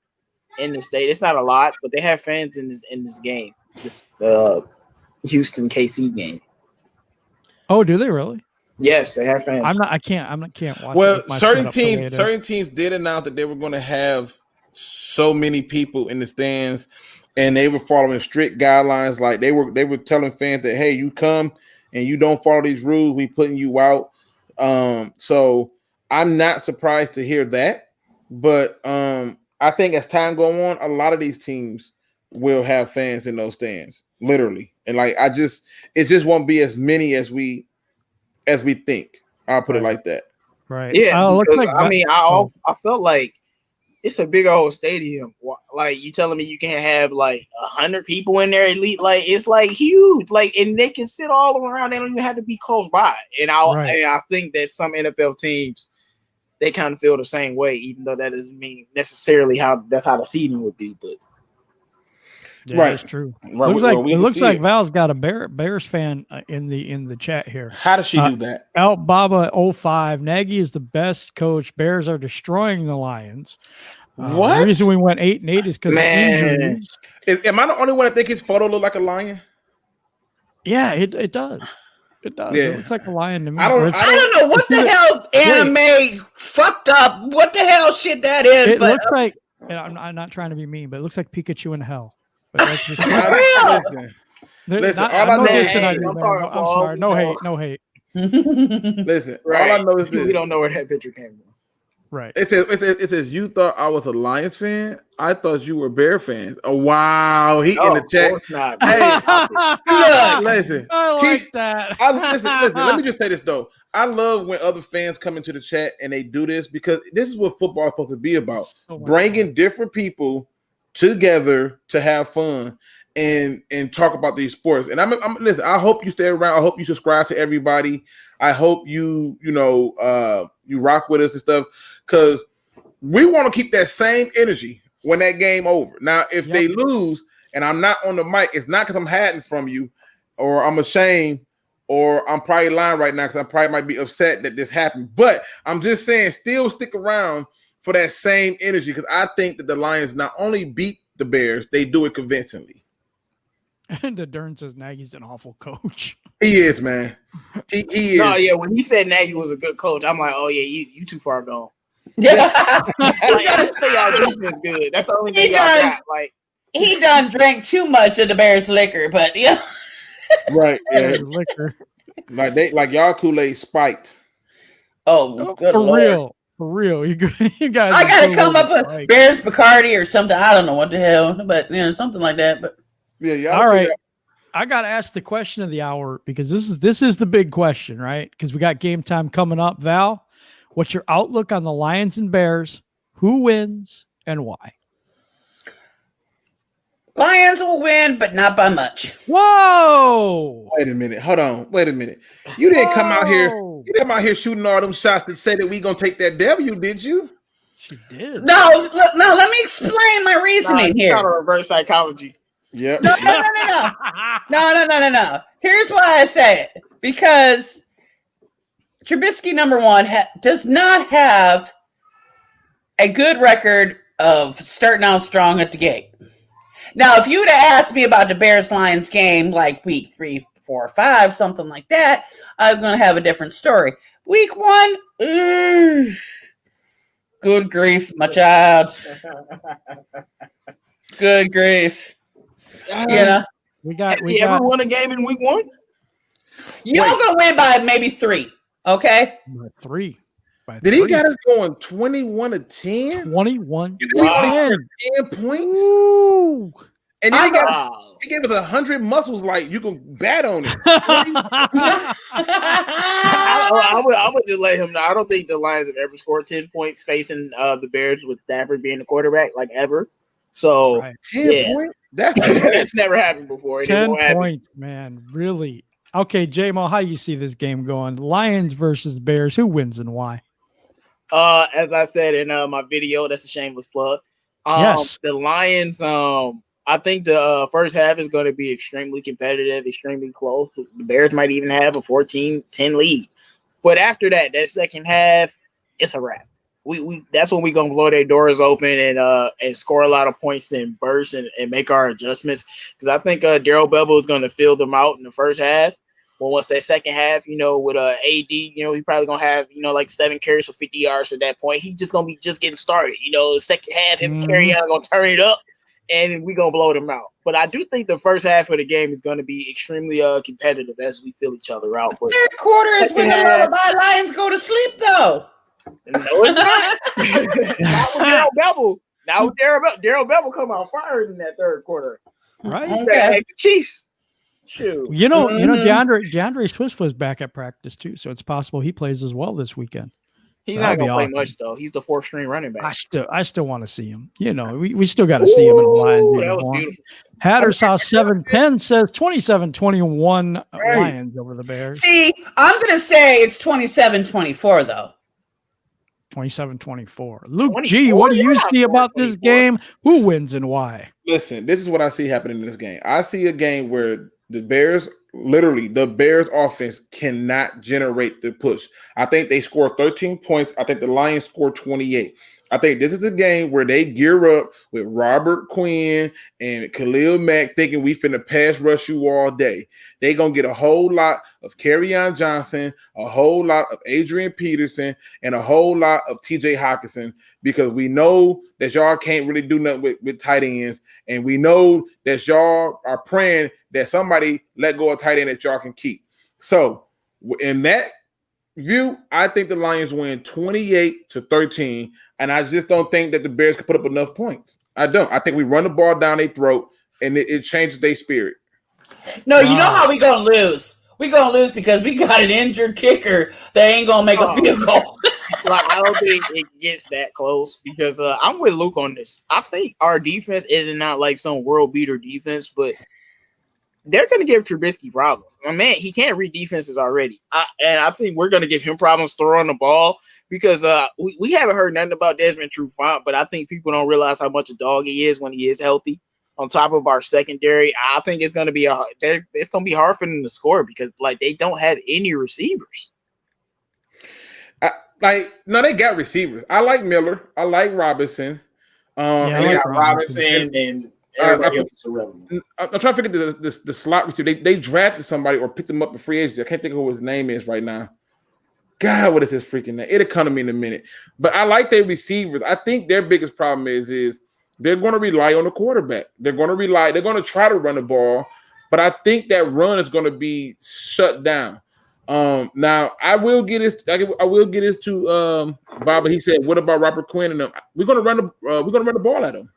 in the state. It's not a lot, but they have fans in this game. This Houston KC game. Oh, do they really? Yes, they have fans. I can't watch. Well, it with my certain setup teams did announce that they were going to have so many people in the stands, and they were following strict guidelines. Like they were telling fans that, hey, you come and you don't follow these rules, we putting you out. So I'm not surprised to hear that, but I think as time go on, a lot of these teams will have fans in those stands, literally, and it just won't be as many as we think. I'll put it like that. Right. Yeah. Because, I felt like it's a big old stadium. Like you telling me you can't have like 100 people in there elite? Like it's like huge. Like and they can sit all around. They don't even have to be close by. And I think that some NFL teams they kind of feel the same way, even though that doesn't mean necessarily that's how the seating would be. But yeah, right, that's true. Right. Looks like Val's got a Bears fan in the chat here. How does she do that? Out Baba 05. Nagy is the best coach. Bears are destroying the Lions. What? The reason we went 8-8 is because of injuries. Am I the only one that think his photo look like a lion? Yeah, it does. It does. Yeah. It looks like a lion to me. I don't know what the hell anime fucked up. What the hell shit that is? It looks like. I'm not trying to be mean, but it looks like Pikachu in hell. But that's just listen, all I know. I'm sorry. No hate. Listen, all I know is this. We don't know where that picture came from. Right. It says you thought I was a Lions fan. I thought you were Bear fans. Oh wow, he in the chat. Not, hey, listen. I like that. Listen. Let me just say this though. I love when other fans come into the chat and they do this because this is what football is supposed to be about: bringing different people together to have fun and talk about these sports. And I'm listen. I hope you stay around. I hope you subscribe to everybody. I hope you rock with us and stuff because we want to keep that same energy when that game over. Now, if they lose and I'm not on the mic, it's not because I'm hiding from you or I'm ashamed or I'm probably lying right now because I probably might be upset that this happened. But I'm just saying, still stick around for that same energy because I think that the Lions not only beat the Bears, they do it convincingly. And the Dern says Nagy's an awful coach. He is, man. He is. No, yeah. When you said Nagy was a good coach, I'm like, oh yeah, you too far gone. Yeah, y'all defense good. That's the only thing y'all got. Like he done drank too much of the Bears liquor, but yeah, right. Yeah, liquor. Like y'all Kool-Aid spiked. Oh, good for Lord. For real, you guys. I gotta come up with Bears Bacardi or something. I don't know what the hell, but something like that. But Yeah. All right. I got to ask the question of the hour because this is the big question, right? Because we got game time coming up. Val, what's your outlook on the Lions and Bears? Who wins and why? Lions will win, but not by much. Whoa! Wait a minute. Hold on. Wait a minute. You didn't come out here. You didn't come out here shooting all them shots that say that we gonna take that W, did you? She did. No, let me explain my reasoning here. Kind of reverse psychology. Yep. No. Here's why I say it. Because Trubisky, number one, does not have a good record of starting out strong at the gate. Now, if you'd have asked me about the Bears-Lions game like week 3, 4, 5, something like that, I'm going to have a different story. Week 1, good grief, my child. Good grief. We got ever won a game in week 1? Y'all going to win by maybe 3, okay? 3. Did he got us going 21-10? 21. Wow. 10 points. Ooh. And then he gave us 100 muscles like you can bat on it. I would just let him know. I don't think the Lions have ever scored 10 points facing the Bears with Stafford being the quarterback, like ever. So 10 points? That's never happened before. 10 points, man. Really? Okay, J-Mo, how do you see this game going? Lions versus Bears. Who wins and why? As I said in my video, that's a shameless plug. Yes. The Lions, I think the first half is going to be extremely competitive, extremely close. The Bears might even have a 14-10 lead. But after that second half, it's a wrap. We that's when we're going to blow their doors open and score a lot of points and burst and make our adjustments. Because I think Darrell Bevell is going to fill them out in the first half. Well, once that second half, with AD, he probably going to have, like 7 carries for 50 yards at that point. He's just going to be just getting started. The second half, him carry on, going to turn it up, and we're going to blow them out. But I do think the first half of the game is going to be extremely competitive as we fill each other out. But third quarter is when the lullaby Lions go to sleep, though. No, it's not. Not with Darrell Bevell. Now with Darrell Bevell come out fired in that third quarter. Right. Okay. Like the Chiefs. Shoot. DeAndre Swift was back at practice too, so it's possible he plays as well this weekend. He's not gonna play much though. He's the 4th string running back. I still want to see him. We still got to see him in the Lions. That was beautiful. Hatter's House 710 says 27-21 Lions over the Bears. See, I'm gonna say it's 27-24 though. 27-24. Luke G, what do you see about this game? Who wins and why? Listen, this is what I see happening in this game. I see a game where the Bears offense cannot generate the push. I think they score 13 points. I think the Lions score 28. I think this is a game where they gear up with Robert Quinn and Khalil Mack thinking we finna pass rush you all day. They going to get a whole lot of Kerryon Johnson, a whole lot of Adrian Peterson, and a whole lot of TJ Hawkinson because we know that y'all can't really do nothing with tight ends, and we know that y'all are praying that somebody let go of tight end that y'all can keep. So in that view, I think the Lions win 28-13, and I just don't think that the Bears can put up enough points. I don't. I think we run the ball down their throat, and it changes their spirit. No, you know how we gonna lose. We gonna lose because we got an injured kicker that ain't gonna make a field goal. I don't think it gets that close because I'm with Luke on this. I think our defense isn't not like some world beater defense, but they're going to give Trubisky problems. Man, he can't read defenses already. And I think we're going to give him problems throwing the ball because we haven't heard nothing about Desmond Trufant, but I think people don't realize how much a dog he is when he is healthy. On top of our secondary, I think it's going to be hard for them to score because they don't have any receivers. They got receivers. I like Miller. I like Robinson. They got Robinson and everybody else is irrelevant. I'm trying to figure the slot receiver. They drafted somebody or picked him up in free agency. I can't think of who his name is right now. God, what is his freaking name? It'll come to me in a minute. But I like their receivers. I think their biggest problem is they're going to rely on the quarterback. They're going to try to run the ball, but I think that run is going to be shut down. Now I will get this to Bob. He said, "What about Robert Quinn and them? We're gonna run the ball at him."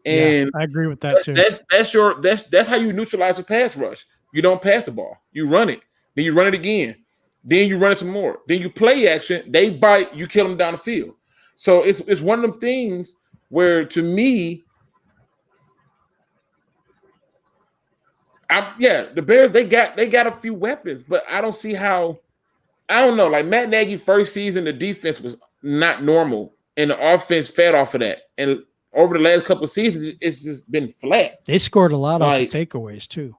And I agree with that too. That's how you neutralize a pass rush. You don't pass the ball. You run it. Then you run it again. Then you run it some more. Then you play action. They bite. You kill them down the field. So it's one of them things where, to me, the Bears they got a few weapons, but I don't see how. I don't know. Like Matt Nagy first season, the defense was not normal, and the offense fed off of that. And over the last couple of seasons, it's just been flat. They scored a lot off the takeaways too.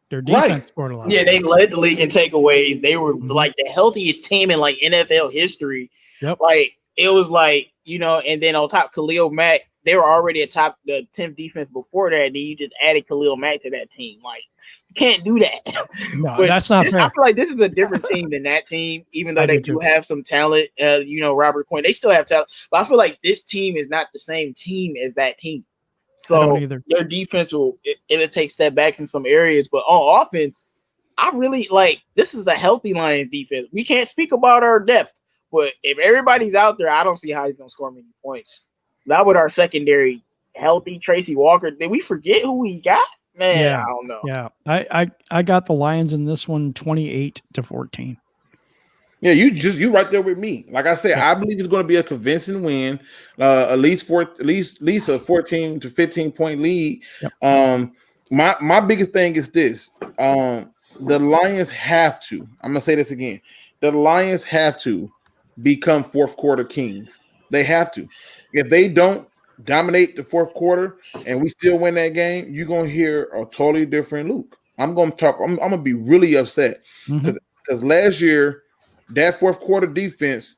Their defense scored a lot. Yeah, they led the league in takeaways. They were like the healthiest team in like NFL history. Yep. Like it was like, and then on top Khalil Mack, they were already atop the 10th defense before that. Then you just added Khalil Mack to that team. Like you can't do that. No, that's not fair. I feel like this is a different team than that team, even though they do have some talent. Robert Quinn, they still have talent, but I feel like this team is not the same team as that team. So their defense it'll take step backs in some areas, but on offense, I really like this is a healthy Lions defense. We can't speak about our depth, but if everybody's out there, I don't see how he's gonna score many points. Not with our secondary healthy. Tracy Walker, did we forget who we got? Man, I don't know. Yeah, I got the Lions in this one 28-14. Yeah, you right there with me. Like I said, I believe it's going to be a convincing win, at least a 14 to 15 point lead. Yep. My biggest thing is this: the Lions have to. I'm gonna say this again. The Lions have to become fourth quarter kings. They have to. If they don't dominate the fourth quarter and we still win that game, you're gonna hear a totally different Luke. I'm gonna be really upset because last year. That fourth quarter defense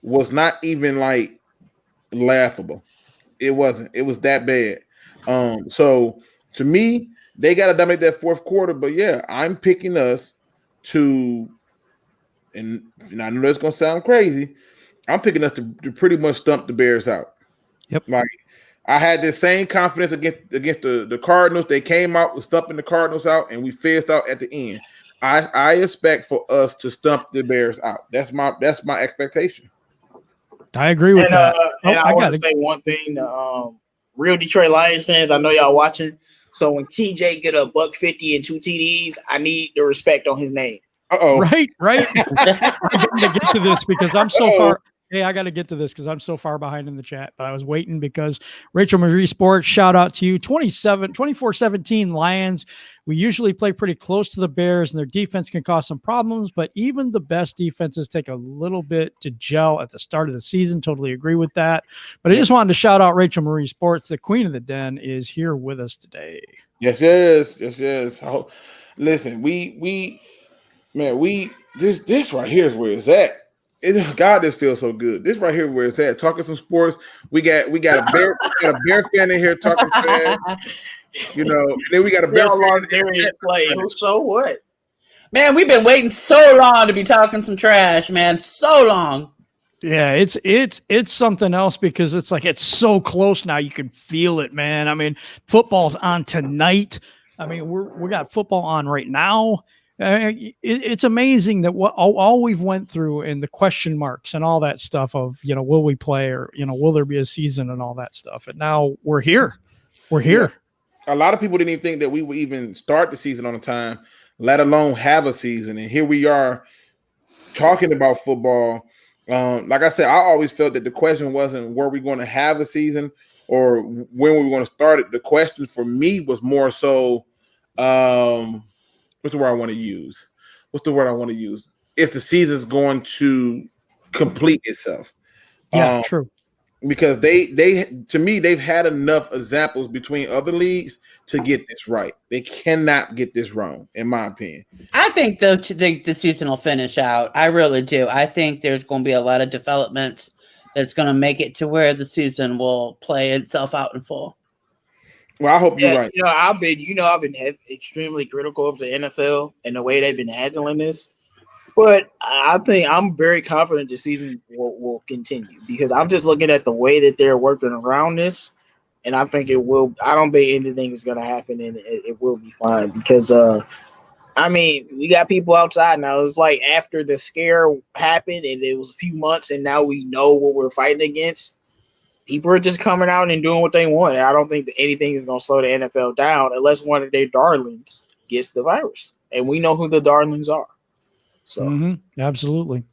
was not even like laughable. It wasn't. It was that bad. So to me, they got to dominate that fourth quarter. But yeah, I'm picking us to, and I know that's gonna sound crazy. I'm picking us to pretty much stump the Bears out. Yep. Like I had the same confidence against the Cardinals. They came out with stumping the Cardinals out, and we fizzed out at the end. I expect for us to stump the Bears out. That's my expectation. I agree with that. And I want to say one thing: real Detroit Lions fans, I know y'all watching. So when TJ get a $150 and 2 TDs, I need the respect on his name. Right. I got to get to this because I'm so far. Hey, I got to get to this because I'm so far behind in the chat, but I was waiting because Rachel Marie Sports, shout out to you. 24-17 Lions. We usually play pretty close to the Bears and their defense can cause some problems, but even the best defenses take a little bit to gel at the start of the season. Totally agree with that. But I just wanted to shout out Rachel Marie Sports. The queen of the den is here with us today. Yes. Listen, this right here is where it's at. God, this feels so good. This right here where it's at. Talking some sports. We got a Bear fan in here talking trash. Then we got a Bear fan in here. So what? Man, we've been waiting so long to be talking some trash, man. So long. Yeah, it's something else because it's like it's so close now. You can feel it, man. I mean, football's on tonight. I mean, we got football on right now. It's amazing that what all we've went through and the question marks and all that stuff of, will we play or, will there be a season and all that stuff. And now we're here. Yeah. A lot of people didn't even think that we would even start the season on time, let alone have a season. And here we are talking about football. Like I said, I always felt that the question wasn't were we going to have a season or when we were going to start it. The question for me was more so, what's the word I want to use? If the season's going to complete itself. Yeah, true. Because to me, they've had enough examples between other leagues to get this right. They cannot get this wrong, in my opinion. I think the season will finish out. I really do. I think there's going to be a lot of developments that's going to make it to where the season will play itself out in full. Well, I hope you're right. I've been extremely critical of the NFL and the way they've been handling this. But I think I'm very confident the season will continue because I'm just looking at the way that they're working around this, and I think it will. I don't think anything is going to happen, and it will be fine because, we got people outside now. It's like after the scare happened, and it was a few months, and now we know what we're fighting against. people are just coming out and doing what they want. And I don't think that anything is going to slow the NFL down unless one of their darlings gets the virus. And we know who the darlings are. So absolutely.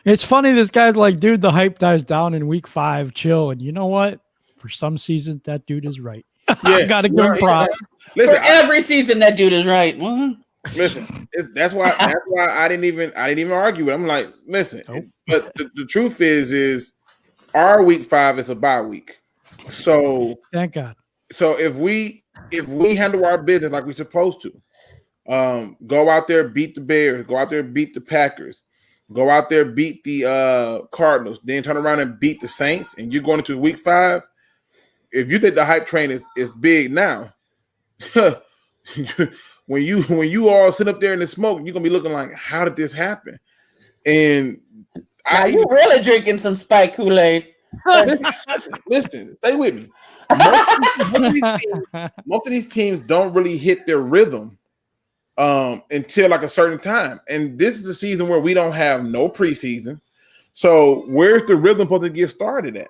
It's funny. This guy's like, dude, the hype dies down in week 5. Chill. And you know what? For some seasons, that dude is right. I got to give him props. Listen, for every season, that dude is right. Listen, that's why I didn't even argue with him. I'm like, listen, but the truth is our week 5 is a bye week. So thank God. So if we handle our business like we're supposed to, go out there, beat the Bears, go out there, beat the Packers, go out there, beat the Cardinals, then turn around and beat the Saints, and you're going into week 5. If you think the hype train is big now, when you all sit up there in the smoke, you're gonna be looking like, how did this happen? And you really drinking some spike Kool-Aid. Listen, stay with me. Most of these teams don't really hit their rhythm until like a certain time. And this is the season where we don't have no preseason. So where's the rhythm supposed to get started at?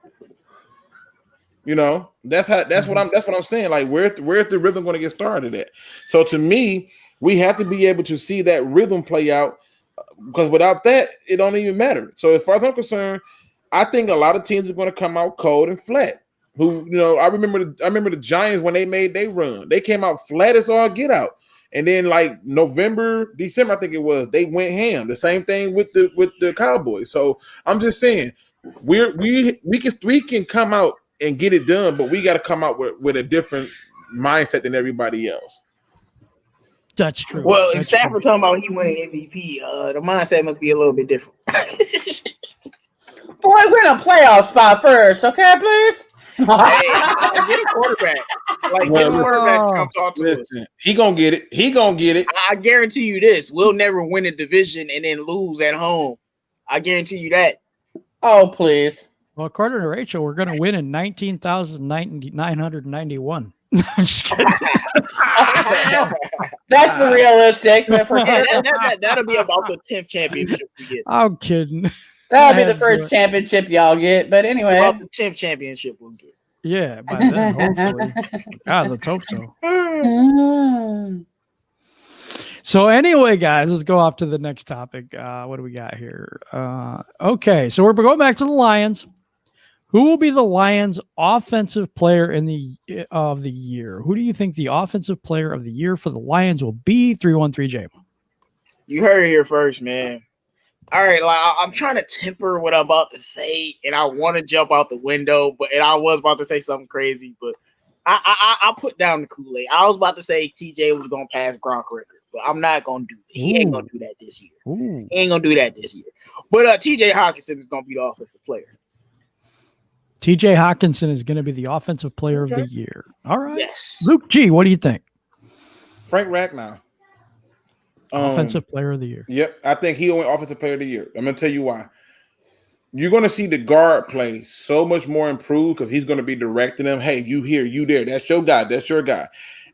You know, that's what I'm saying. Like, where's the rhythm going to get started at? So to me, we have to be able to see that rhythm play out, because without that, it don't even matter. So as far as I'm concerned, I think a lot of teams are going to come out cold and flat. I remember the Giants when they made their run. They came out flat as all get out. And then like November, December, I think it was, they went ham. The same thing with the Cowboys. So I'm just saying, we can come out and get it done, but we got to come out with a different mindset than everybody else. That's true. Well, if Stafford talking about he winning MVP, the mindset must be a little bit different. Boy, win a playoff spot first, okay, please? Hey, get a quarterback. Get a quarterback to come talk to us. He gonna get it. I guarantee you this: we'll never win a division and then lose at home. I guarantee you that. Oh, please. Well, according to Rachel, we're going to win in 19,991. I'm just kidding. That's realistic. That'll be about the 10th championship we get. I'm kidding. That'll be the first championship y'all get. But anyway. About the 10th championship we'll get. Yeah, by then, hopefully. God, let's hope so. So anyway, guys, let's go off to the next topic. What do we got here? Okay, so we're going back to the Lions. Who will be the Lions' offensive player of the year? Who do you think the offensive player of the year for the Lions will be? 313J. You heard it here first, man. All right, I'm trying to temper what I'm about to say, and I want to jump out the window, and I was about to say something crazy, but I put down the Kool-Aid. I was about to say TJ was going to pass Gronk record, but I'm not going to do it. He ain't going to do that this year. He ain't going to do that this year. But TJ Hawkinson is going to be the offensive player. TJ Hawkinson is going to be the offensive player of the year. All right. Yes. Luke G, what do you think? Frank Ragnow. Offensive player of the year. Yep. I think he went offensive player of the year. I'm going to tell you why. You're going to see the guard play so much more improved because he's going to be directing them. Hey, you here, you there. That's your guy. That's your guy.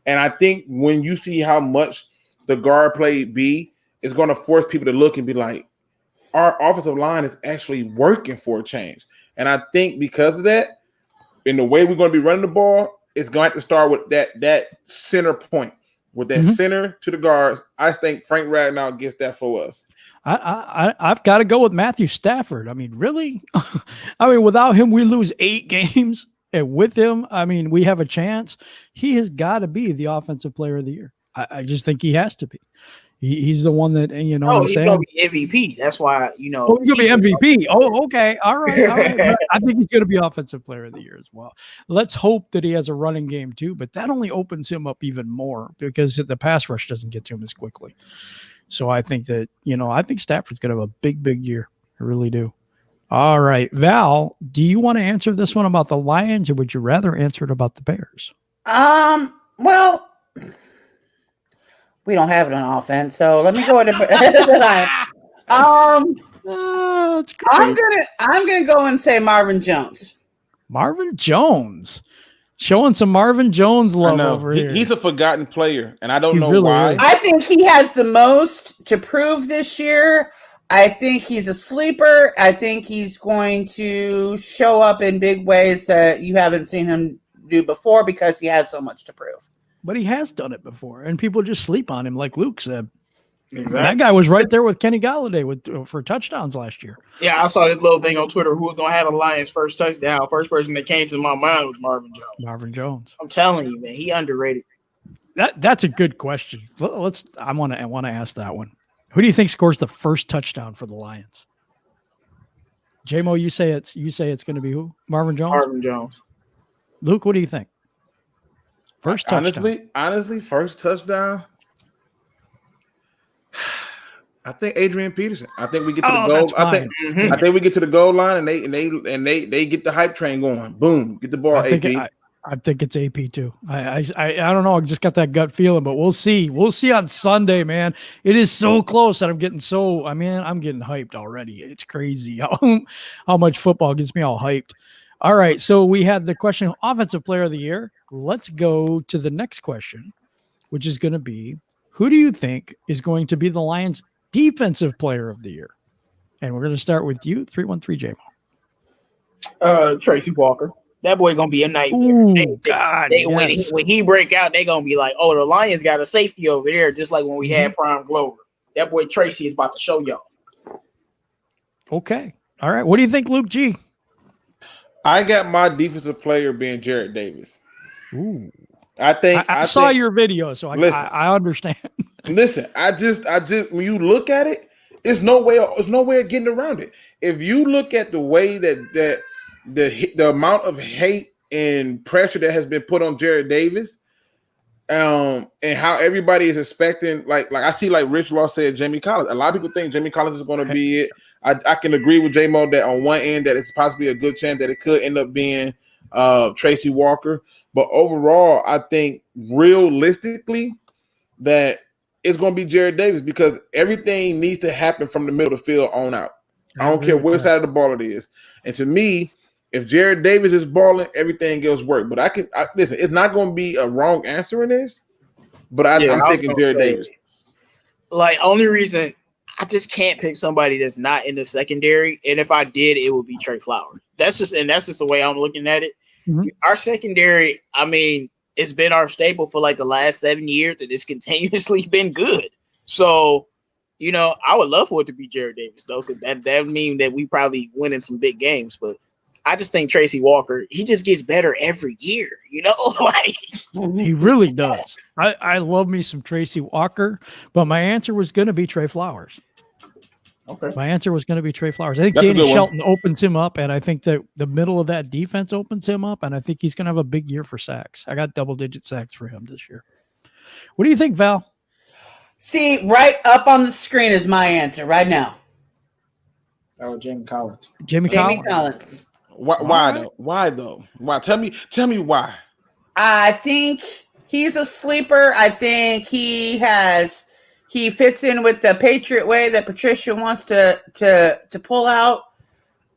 And I think when you see how much the guard play be, it's going to force people to look and be like, our offensive line is actually working for a change. And I think because of that, in the way we're going to be running the ball, it's going to have to start with that center point, with that center to the guards. I think Frank Ragnow gets that for us. I've got to go with Matthew Stafford. I mean, really? I mean, without him, we lose 8 games. And with him, I mean, we have a chance. He has got to be the offensive player of the year. I just think he has to be. He's the one that, you know. Oh, he's going to be MVP. That's why, you know. Oh, he's going to be MVP. Oh, okay. All right. I think he's going to be offensive player of the year as well. Let's hope that he has a running game too, but that only opens him up even more because the pass rush doesn't get to him as quickly. So I think that, you know, I think Stafford's going to have a big year. I really do. All right. Val, do you want to answer this one about the Lions or would you rather answer it about the Bears? Well, we don't have it on offense, so let me go with the Lions. I'm gonna go and say Marvin Jones. Marvin Jones. Showing some Marvin Jones love over here. He's a forgotten player, and I don't know why. I think he has the most to prove this year. I think he's a sleeper. I think he's going to show up in big ways that you haven't seen him do before because he has so much to prove. But he has done it before, and people just sleep on him, like Luke said. Exactly. That guy was right there with Kenny Galladay for touchdowns last year. Yeah, I saw this little thing on Twitter. Who was gonna have the Lions' first touchdown? First person that came to my mind was Marvin Jones. Marvin Jones. I'm telling you, man, he underrated. That's a good question. I want to ask that one. Who do you think scores the first touchdown for the Lions? J-Mo, you say it's going to be who? Marvin Jones? Marvin Jones. Luke, what do you think? First touchdown. Honestly, first touchdown. I think Adrian Peterson. I think we get to the goal. I think we get to the goal line and they get the hype train going. Boom, get the ball. I think it's AP too. I don't know. I just got that gut feeling, but we'll see. We'll see on Sunday, man. It is so close that I'm getting hyped already. It's crazy how much football gets me all hyped. All right, so we had the question of offensive player of the year. Let's go to the next question, which is going to be, who do you think is going to be the Lions' defensive player of the year? And we're going to start with you, 313 J-Mo. Tracy Walker. That boy gonna be a nightmare. Ooh, God, yes. When he break out, they gonna be like, "Oh, the Lions got a safety over there," just like when we had Prime Glover. That boy Tracy is about to show y'all. Okay, all right. What do you think, Luke G? I got my defensive player being Jarrett Davis. Ooh, I saw your video, so I understand. Listen, I just when you look at it, there's no way of getting around it. If you look at the way that the amount of hate and pressure that has been put on Jarrett Davis, and how everybody is expecting, like I see, like Rich Law said, Jamie Collins. A lot of people think Jamie Collins is going to be it. I can agree with J-Mo that on one end that it's possibly a good chance that it could end up being Tracy Walker. But overall, I think realistically that it's going to be Jarrett Davis because everything needs to happen from the middle of the field on out. I don't care which side of the ball it is. And to me, if Jarrett Davis is balling, everything else works. But listen, it's not going to be a wrong answer in this, but I'm taking Jarrett Davis. Like, only reason I just can't pick somebody that's not in the secondary. And if I did, it would be Trey Flowers. That's just the way I'm looking at it. Mm-hmm. Our secondary, I mean, it's been our staple for like the last 7 years, and it's continuously been good. So, I would love for it to be Jarrett Davis, though, because that would mean that we probably winning some big games. But I just think Tracy Walker, he just gets better every year, like he really does. I love me some Tracy Walker, but my answer was going to be Trey Flowers. Okay. My answer was going to be Trey Flowers. I think Danny Shelton opens him up, and I think that the middle of that defense opens him up, and I think he's going to have a big year for sacks. I got double-digit sacks for him this year. What do you think, Val? See, right up on the screen is my answer right now. Oh, Jamie Collins. Jamie Collins. Why though? Why? Tell me why. I think he's a sleeper. I think he fits in with the Patriot way that Patricia wants to pull out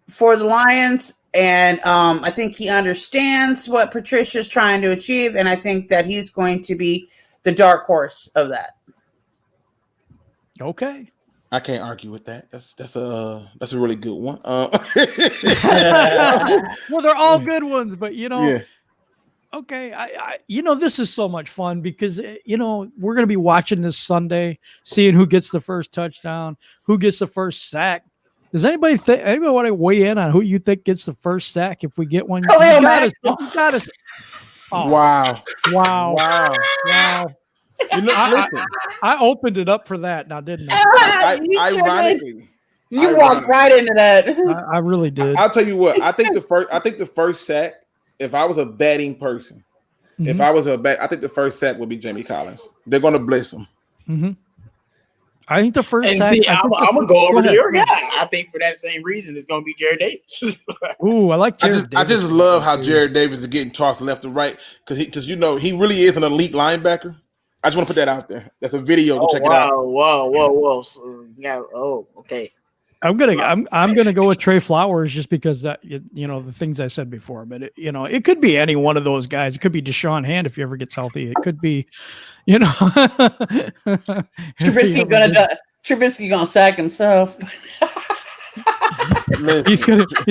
for the Lions. And I think he understands what Patricia's trying to achieve. And I think that he's going to be the dark horse of that. Okay. I can't argue with that. That's a really good one. Well, they're all good ones, but yeah. Okay, I this is so much fun because we're gonna be watching this Sunday, seeing who gets the first touchdown, who gets the first sack. Does anybody want to weigh in on who you think gets the first sack if we get one? Oh, wow. I opened it up for that now, didn't I? Ironically, you walked right into that. I really did. I'll tell you what. I think the first sack. If I was a betting person, I think the first sack would be Jamie Collins. They're going to blitz him. Mm-hmm. I think the first sack. See, I'm going to go over to your guy. I think for that same reason, it's going to be Jarrett Davis. Ooh, I like Jarrett Davis. I just love how Jarrett Davis is getting tossed left and right because he really is an elite linebacker. I just want to put that out there. That's a video. Go check it out. Whoa. So, okay. I'm gonna go with Trey Flowers just because that the things I said before, but it could be any one of those guys. It could be Deshaun Hand if he ever gets healthy. It could be, Trubisky Trubisky gonna sack himself. He's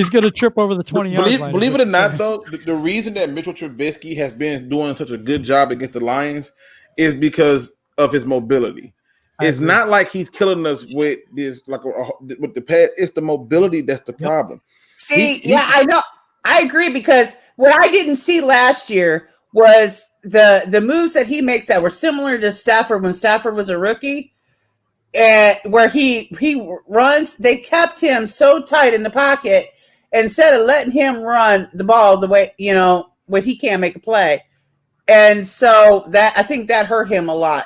gonna trip over the 20-yard line. Believe it or not, though, the reason that Mitchell Trubisky has been doing such a good job against the Lions is because of his mobility. It's not like he's killing us with this, with the pad. It's the mobility that's the problem. See, I know. I agree, because what I didn't see last year was the moves that he makes that were similar to Stafford when Stafford was a rookie, and where he runs. They kept him so tight in the pocket instead of letting him run the ball the way when he can't make a play, and so that I think that hurt him a lot.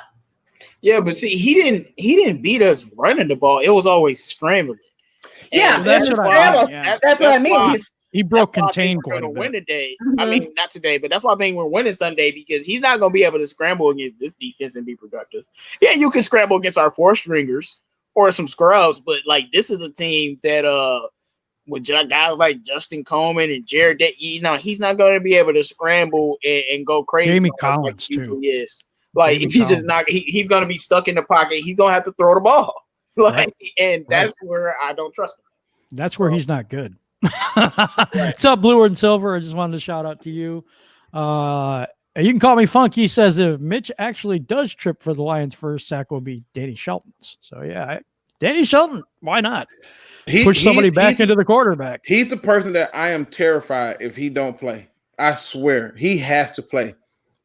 Yeah, but see, he didn't beat us running the ball. It was always scrambling. Yeah, that's what I mean. Yeah. That's what I mean. He broke contain quite a bit. Win today. Mm-hmm. I mean, not today, but that's why I think we're winning Sunday, because he's not going to be able to scramble against this defense and be productive. Yeah, you can scramble against our 4-stringers or some scrubs, but like this is a team that with guys like Justin Coleman and Jared, he's not going to be able to scramble and go crazy. Jamie Collins too. Yes. Like he's just not. He's going to be stuck in the pocket. He's going to have to throw the ball. And that's where I don't trust him. That's where he's not good. What's up, Blue and Silver? I just wanted to shout out to you. You can call me Funky. Says if Mitch actually does trip for the Lions' first sack, will be Danny Shelton's. So yeah, Danny Shelton. Why not push somebody back into the quarterback? He's the person that I am terrified if he don't play. I swear he has to play.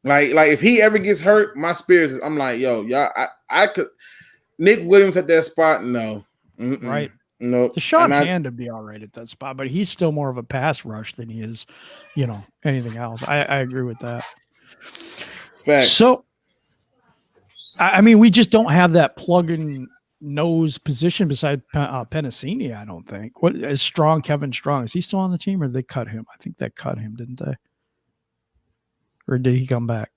Like if he ever gets hurt, my spirit is. I'm like, yo, y'all. I could. Nick Williams at that spot, no. Right. No. Deshaun Hand would be all right at that spot, but he's still more of a pass rush than he is, anything else. I agree with that. Fact. So, I mean, we just don't have that plug-in nose position besides Pennicini, I don't think. What is Kevin Strong? Is he still on the team, or did they cut him? I think they cut him, didn't they? Or did he come back?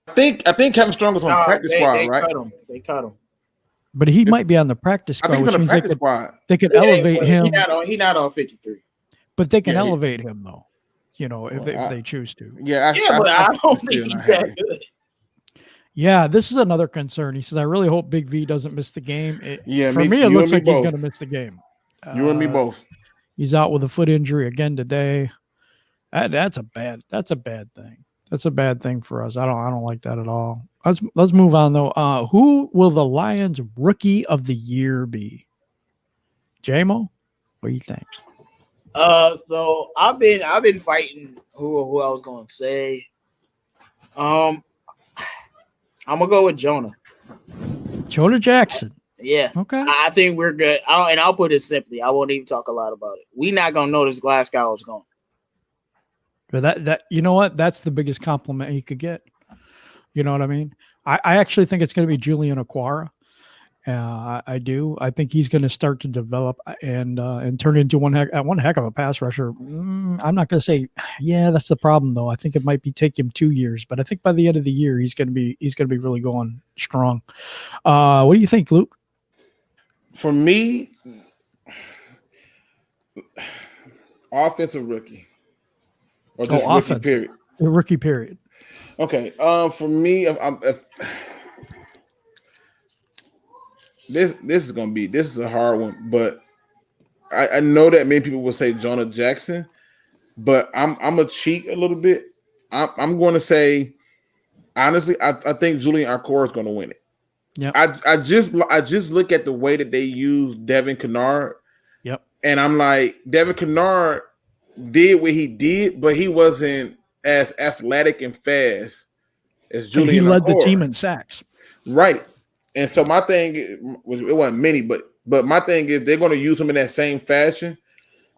I think Kevin Strong was on practice squad, right? They cut him. But he might be on the practice squad. I think he's on the practice squad. They could elevate him. He's not on 53. But they can elevate him, though, if they choose to. Yeah, but I don't think he's that good. Yeah, this is another concern. He says, I really hope Big V doesn't miss the game. For me, it you looks and me like he's both. going to miss the game. You and me both. He's out with a foot injury again today. That's a bad thing. That's a bad thing for us. I don't like that at all. Let's move on though. Who will the Lions Rookie of the Year be? JMO, what do you think? So I've been fighting who I was going to say. I'm gonna go with Jonah Jackson. Yeah. Okay. I think we're good. I'll put it simply. I won't even talk a lot about it. We're not gonna know this Glasgow is gone. But that you know what? That's the biggest compliment he could get. You know what I mean? I actually think it's going to be Julian Okwara. I do. I think he's going to start to develop and turn into one heck of a pass rusher. I'm not going to say, yeah, that's the problem though. I think it might be take him 2 years, but I think by the end of the year he's going to be really going strong. What do you think, Luke? For me, offensive rookie. Or just rookie period. The rookie period. Okay. For me, this is a hard one, but I know that many people will say Jonah Jackson, but I'm gonna cheat a little bit. I'm going to say honestly, I think Julian Okwara is going to win it. Yeah. I just look at the way that they use Devin Kennard. Yep. And I'm like, Devin Kennard did what he did, but he wasn't as athletic and fast as Julian. He led Okwara. the team in sacks. Right. And so my thing was, it wasn't many, but my thing is they're going to use him in that same fashion.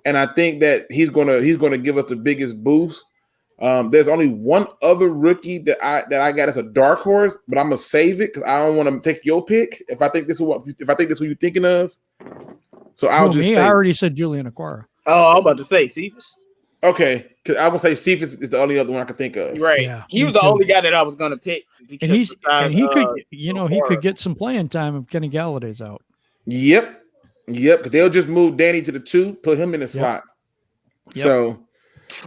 And I think that he's going to give us the biggest boost. There's only one other rookie that I got as a dark horse, but I'm gonna save it because I don't want to take your pick. If I think this is who you're thinking of, so I'll just say. I already said Julian Okwara. Oh, I'm about to say Cephas. Okay, because I would say Cephas is the only other one I could think of. Right, Yeah, he was the only guy that I was gonna pick. And he could, he could get some playing time if Kenny Galladay's out. Yep. Because they'll just move Danny to the 2, put him in the slot. Yep. So.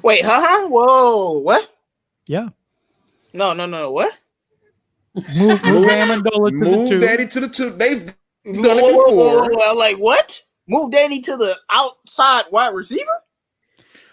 Wait, whoa, what? Yeah. No, what? Move Amendola to the 2. Danny to the 2. He's done it before. I'm like, what? Move Danny to the outside wide receiver?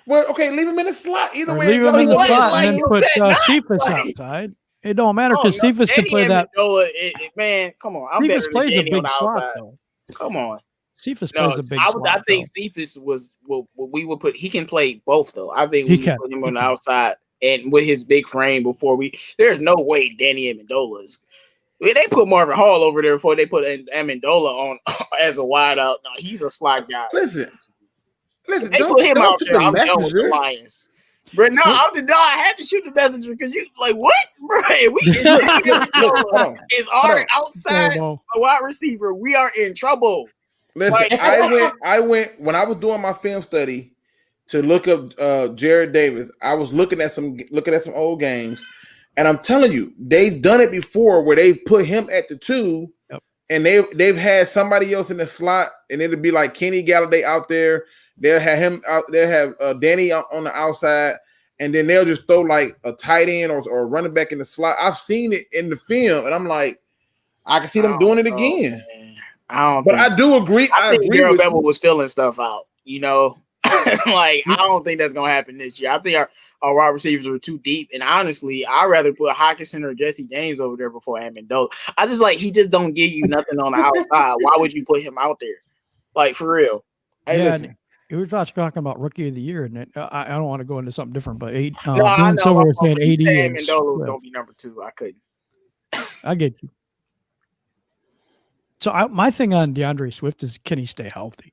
Well, okay, leave him in the slot. Either Or way, leave it him goes. in the What? slot Like, and then you put said not, Cephas like- outside. It don't matter Oh, because no, Cephas can Danny play that. Amendola, man, come on. I'm Cephas better plays than a Danny on big the slot outside. though. Come on. Cephas No, plays a big I slot. think though. Cephas we would put. He can play both though. I think He we can. would put him He on the can. outside and with his big frame before we. There's no way Danny Amendola is. I mean, they put Marvin Hall over there before they put Amendola on as a wide out. No, he's a slot guy. Listen. If they Don't put him out shoot there, the I'm done with the messenger. Lions. But no, I'm the dog. I had to shoot the messenger because you like what, bro? Is our outside wide receiver? We are in trouble. Listen, I went when I was doing my film study to look up Jared Davis. I was looking at some old games, and I'm telling you, they've done it before where they've put him at the 2, and they've had somebody else in the slot, and it'll be like Kenny Galladay out there. They'll have him out. They'll have Danny on the outside, and then they'll just throw like a tight end or a running back in the slot. I've seen it in the film, and I'm like, I can see them doing it again. Man. I do agree. I think agree Daryl with Bevel was filling stuff out. You know, like I don't think that's gonna happen this year. I think our wide receivers are too deep, and honestly, I'd rather put Hawkinson or Jesse James over there before Amendola. I just like he just don't give you nothing on the outside. Why would you put him out there? Like for real? Hey, Yeah, listen. we were talking about rookie of the year, and I don't want to go into something different, but I know. Silver was saying He said AD and Amendola was gonna be number 2. I couldn't. I get you. So my thing on DeAndre Swift is, can he stay healthy?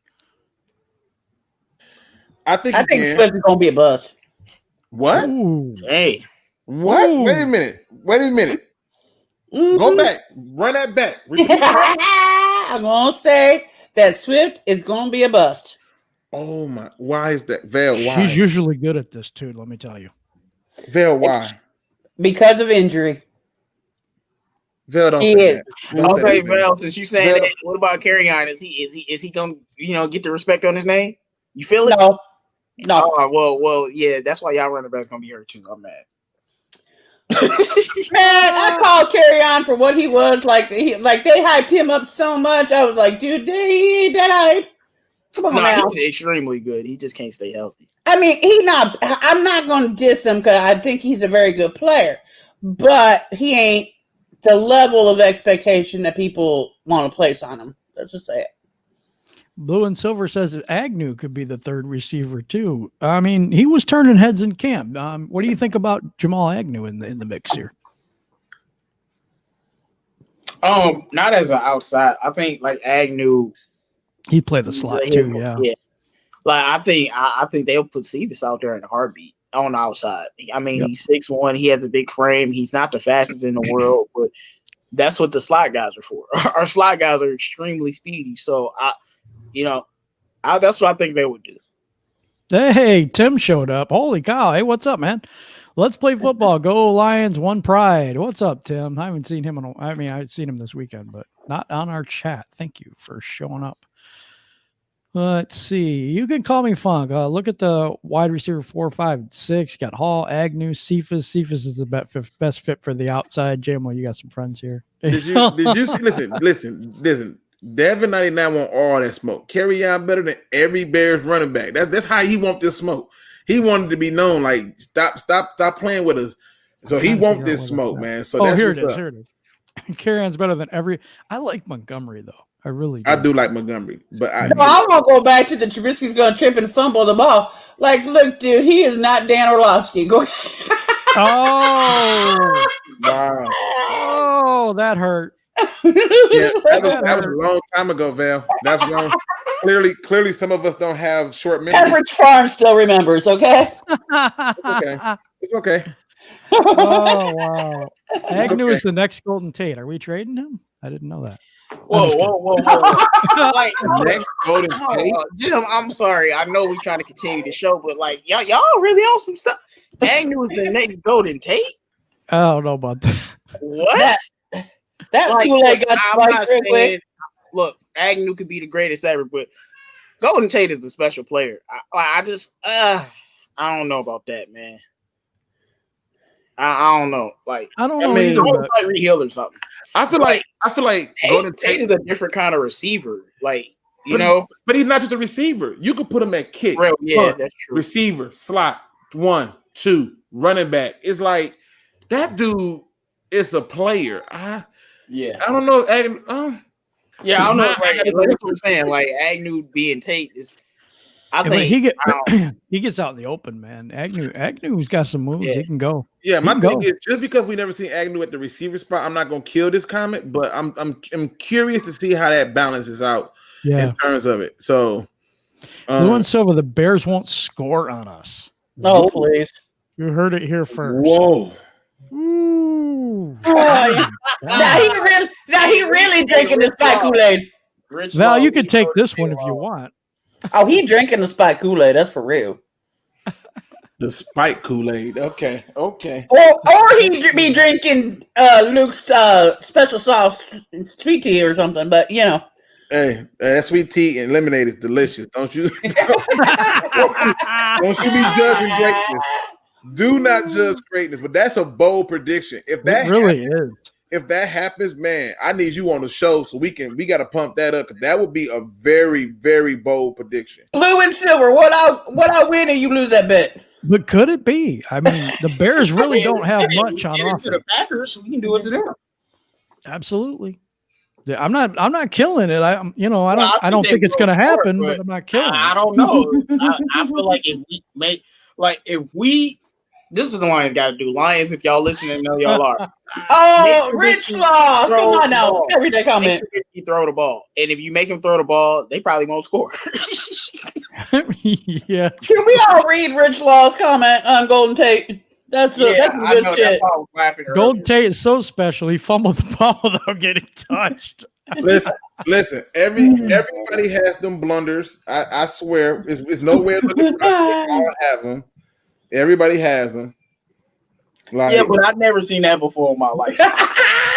I think Swift is gonna be a bust. What? Ooh. Hey, what? Ooh. Wait a minute. Mm-hmm. Go back. Run that back. Repeat that. I'm gonna say that Swift is gonna be a bust. Oh my! Why is that, Val? Why? She's usually good at this too. Let me tell you. Val, why? Because of injury. Val, don't He say is. that. Don't say okay, that, Val. Since you saying Val- that, what about Carryon? Is he gonna get the respect on his name? You feel it? No. Oh, well, yeah. That's why y'all running back's gonna be hurt too. I'm mad. Man, I called Carry On for what he was like. They hyped him up so much. I was like, dude, he ain't that hype. Come on now. He's extremely good. He just can't stay healthy. I mean, I'm not going to diss him because I think he's a very good player, but he ain't the level of expectation that people want to place on him. Let's just say it. Blue and Silver says that Agnew could be the third receiver too. I mean, he was turning heads in camp. What do you think about Jamal Agnew in the mix here? Not as an outside. I think like Agnew. He played the slot too. Yeah. Like I think they'll put Cephas out there in a heartbeat on the outside. I mean, he's 6'1". He has a big frame. He's not the fastest in the world, but that's what the slot guys are for. Our slot guys are extremely speedy. So that's what I think they would do. Hey, Tim showed up. Holy cow. Hey, what's up, man? Let's play football. Go Lions, one pride. What's up, Tim? I haven't seen him I'd seen him this weekend, but not on our chat. Thank you for showing up. Let's see. You can call me Funk. Look at the wide receiver 4, 5, and 6. Got Hall, Agnew, Cephas. Cephas is the best fit for the outside. JMO, you got some friends here. Did you see? Listen. Devin 99 want all that smoke. Carry on better than every Bears running back. That's how he want this smoke. He wanted to be known like stop playing with us. So he want this smoke, man. So that's here what's it is. up. Here it is. Carry on's better than every. I like Montgomery though. I really do. I do like Montgomery, but I won't go back to the Trubisky's going to trip and fumble the ball. Like, look, dude, he is not Dan Orlovsky. Go. Oh, wow. Oh, that hurt. Yeah, that was a long time ago, Val. That's long. Clearly, some of us don't have short memories. Pepperidge Farm still remembers. Okay. It's okay. Oh wow! Agnew is the next Golden Tate. Are we trading him? I didn't know that. Whoa. Like, Next Golden Tate. Jim, I'm sorry. I know we're trying to continue the show, but like y'all really on some stuff. Agnew is the next Golden Tate. I don't know about that. What? That Like, Kool-Aid got spiked real quick. Look, Agnew could be the greatest ever, but Golden Tate is a special player. I don't know about that, man. I don't know. Like, I don't I know mean, either. probably But Tyreek Hill or something. I feel like Golden Tate Tate is a different kind of receiver. Like, you but know, but he's not just a receiver. You could put him at kick, real, yeah, punt, that's true. receiver, slot, 1, 2, running back. It's like that dude is a player. I don't know. Yeah, I don't know. Right, I- like, that's what I'm saying. Like Agnew being Tate is. I but think he gets out in the open, man. Agnew's got some moves. Yeah. He can go. Yeah, He my can thing go. is just because we never seen Agnew at the receiver spot, I'm not gonna kill this comment, but I'm curious to see how that balances out Yeah. in terms of it. So, Blue and Silver, the Bears won't score on us. No, please. You heard it here first. whoa, Ooh. Now he really drinking the spike Kool-Aid. Val, you could take this one if you want. Oh, he drinking the spike Kool-Aid. That's for real. the spike Kool-Aid. Okay. Or he be drinking Luke's special sauce sweet tea or something. But you know, Hey, that sweet tea and lemonade is delicious. Don't you? Don't you be judging greatness. Do not judge greatness. But that's a bold prediction. If that It really is. If that happens, man, I need you on the show so we got to pump that up because that would be a very, very bold prediction. Blue and Silver. What I win and you lose that bet. But could it be? I mean, the Bears really don't have much on To offense. the Packers, we can do it to them. Absolutely. Yeah, I'm not killing it. I Well, don't think it's going to happen, but but I'm not killing I it. don't know. I feel like this is the Lions got to do. Lions, if y'all listening, know y'all are. Oh, Nick Rich Trubisky Law. throws Come on the now. ball. Everyday comment. Make Trubisky throw the ball, and if you make him throw the ball, they probably won't score. Yeah. Can we all read Rich Law's comment on Golden Tate? That's I good know, shit. that's why I was laughing earlier. Golden Tate is so special. He fumbled the ball without getting touched. Listen. Everybody has them blunders. I swear, it's nowhere looking. They all have them. Everybody has them. Like, Yeah, but I've never seen that before in my life.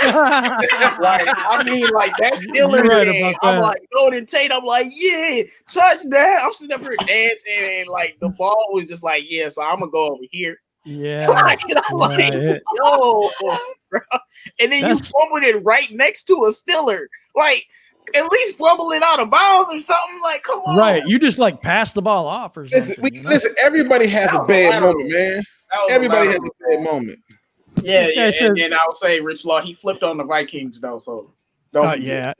Like, I mean, like that's still You're right game. about I'm that. like Golden Tate. I'm like, yeah, touchdown. I'm sitting up here dancing, and like the ball was just like, yeah. So I'm gonna go over here. Yeah. Like, and I'm like, it- yo, bro. And then you That's- fumbled it right next to a Stiller. Like, at least fumble it out of bounds or something. Like, come on. Right. You just like pass the ball off or something. listen. Everybody has That a was bad lateral. moment, man. That was Everybody has lateral. a bad moment. Yeah, This guy yeah. says- And then I'll say Rich Law, he flipped on the Vikings though. So don't Yeah.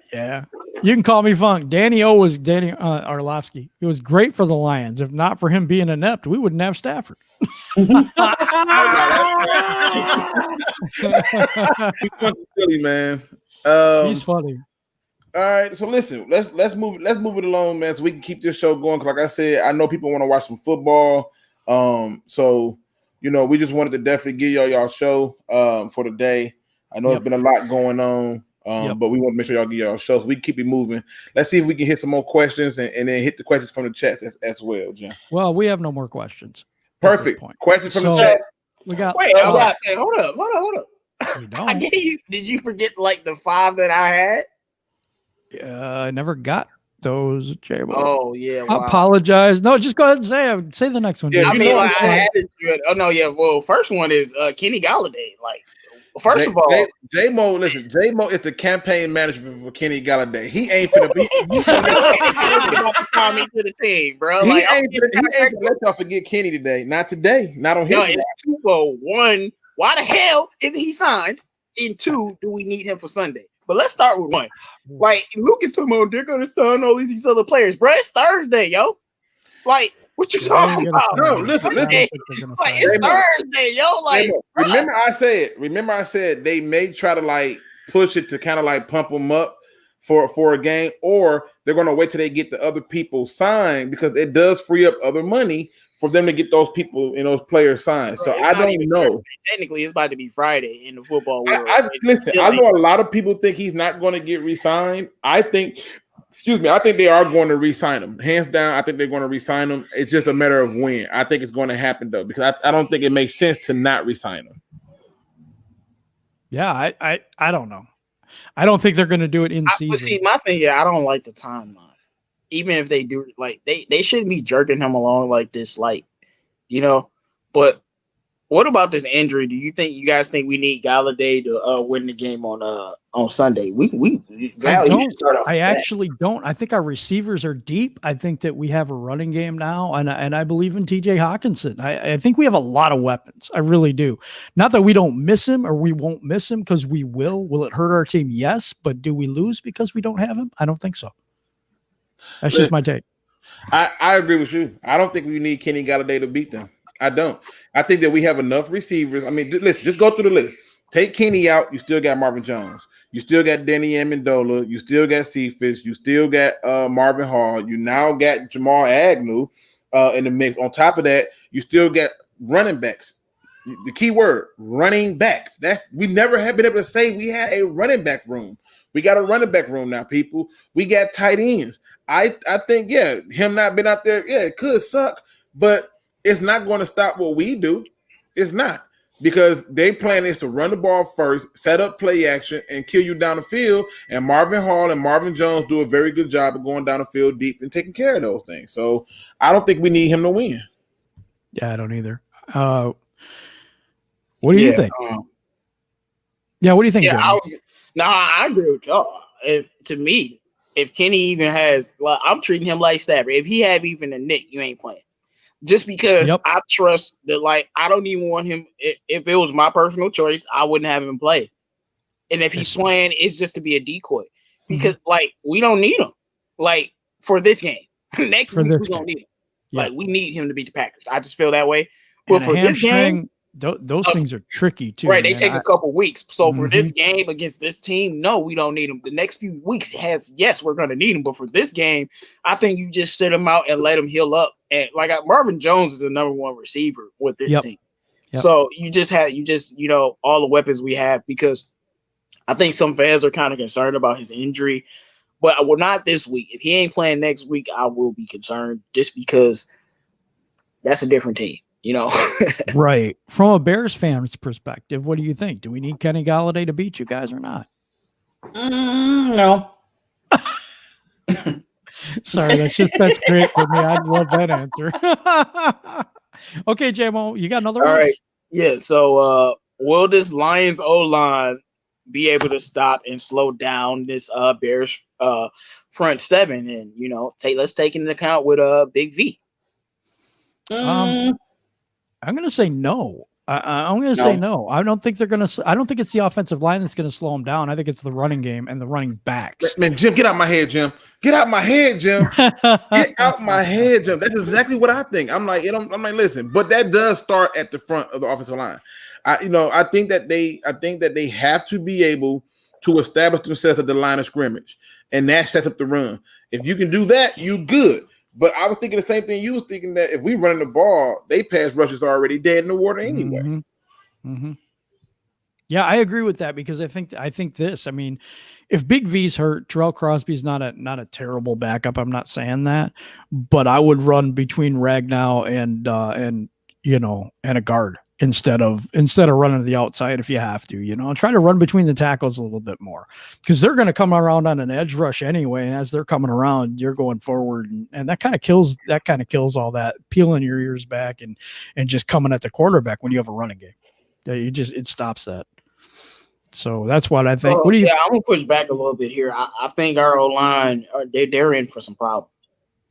You can call me Funk. Danny O was Danny Arlovsky. It was great for the Lions. If not for him being inept, we wouldn't have Stafford. He's fucking silly, man. He's funny. All right, so listen, let's move it along, man, so we can keep this show going. Because, like I said, I know people want to watch some football. So we just wanted to definitely give y'all show for the day. I know It's been a lot going on, but we want to make sure y'all get y'all show so we can keep it moving. Let's see if we can hit some more questions and then hit the questions from the chat as well, Jim. Well, we have no more questions. at this Perfect. point. Questions from So- the chat. We got. Wait, I was saying, hold up. We I don't. gave you. Did you forget like the 5 that I had? I never got those, J-Bo. Oh yeah. I apologize. No, just go ahead and say the next one. Yeah, dude. I you mean, know like, I I'm had it. Oh no, yeah. Well, first one is Kenny Galladay. Like, first of all, J-Mo, listen, J-Mo is the campaign manager for Kenny Galladay. He ain't finna be. he's about to call me to the team, bro. He Like, ain't gonna let y'all forget Kenny today. Not today. Not on his. no, it's twofold. One, why the hell isn't he signed? And 2, do we need him for Sunday? But let's start with 1. Like, Lucas, they're gonna sign all these other players, bro. It's Thursday, yo. Like, what you talking about? No, listen. Like, it's Thursday, yo. Like, remember I said they may try to like push it to kind of like pump them up for a game, or they're gonna wait till they get the other people signed because it does free up other money for them to get those people and those players signed. So I don't know. Technically, it's about to be Friday in the football world. Listen, I know a lot of people think he's not going to get re-signed. I think they are going to re-sign him. Hands down, I think they're going to re-sign him. It's just a matter of when. I think it's going to happen, though, because I don't think it makes sense to not re-sign him. Yeah, I don't know. I don't think they're going to do it in season. But see, my thing, I don't like the timeline. Even if they do, like, they shouldn't be jerking him along like this, like, but What about this injury? Do you guys think we need Galladay to win the game on Sunday? I Val, you should don't. start off I with that. actually don't. I think our receivers are deep. I think that we have a running game now, and I believe in TJ Hawkinson. I think we have a lot of weapons. I really do. Not that we don't miss him or we won't miss him, because we will. Will it hurt our team? Yes. But do we lose because we don't have him? I don't think so. That's just my take. I agree with you. I don't think we need Kenny Galladay to beat them. I don't. I think that we have enough receivers. I mean, listen, just go through the list. Take Kenny out, you still got Marvin Jones. You still got Denny Amendola. You still got Cephas. You still got Marvin Hall. You now got Jamal Agnew in the mix. On top of that, you still got running backs. The key word, running backs. We never have been able to say we had a running back room. We got a running back room now, people. We got tight ends. I think, yeah, him not being out there, yeah, it could suck, but it's not going to stop what we do. It's not, because their plan is to run the ball first, set up play action, and kill you down the field. And Marvin Hall and Marvin Jones do a very good job of going down the field deep and taking care of those things. So I don't think we need him to win. Yeah, I don't either. What do you think? Yeah, what do you think? Yeah, I agree with y'all. If Kenny even has, like, I'm treating him like Stafford. If he have even a nick, you ain't playing. Just because I trust that, like, I don't even want him. If it was my personal choice, I wouldn't have him play. And if he's playing, it's just to be a decoy, because like, we don't need him. Like, for this game, next week we don't need him. Yeah. Like, we need him to beat the Packers. I just feel that way. But for this game, those things are tricky too. Right, they take a couple weeks. So for this game against this team, no, we don't need him. The next few weeks we're going to need him. But for this game, I think you just sit him out and let him heal up. And like, Marvin Jones is the number one receiver with this team. Yep. So you just all the weapons we have, because I think some fans are kind of concerned about his injury, but not this week. If he ain't playing next week, I will be concerned, just because that's a different team. Right. From a Bears fan's perspective, what do you think? Do we need Kenny Galladay to beat you guys or not? No. Sorry, that's great for me. I love that answer. Okay, JMO, you got another one? All right. Yeah. So, will this Lions O-line be able to stop and slow down this Bears front seven? And let's take into account with Big V. I'm going to say no. I'm going to say no. I don't think they're going to. I don't think it's the offensive line that's going to slow them down. I think it's the running game and the running backs. Man, Jim, get out my head, Jim. Get out my head, Jim. Get out my head, Jim. That's exactly what I think. I'm like, listen, but that does start at the front of the offensive line. I think that they have to be able to establish themselves at the line of scrimmage, and that sets up the run. If you can do that, you good. But I was thinking the same thing you was thinking, that if we running the ball, they pass rushes are already dead in the water anyway. Yeah, I agree with that, because I think this. I mean, if Big V's hurt, Terrell Crosby's not a terrible backup. I'm not saying that, but I would run between Ragnow and a guard instead of running to the outside if you have to, and try to run between the tackles a little bit more, because they're going to come around on an edge rush anyway. And as they're coming around, you're going forward, and that kind of kills all that peeling your ears back and just coming at the quarterback when you have a running game. It stops that. So that's what I think. What do you? Yeah, I'm gonna push back a little bit here. I think our O-line, they're in for some problems.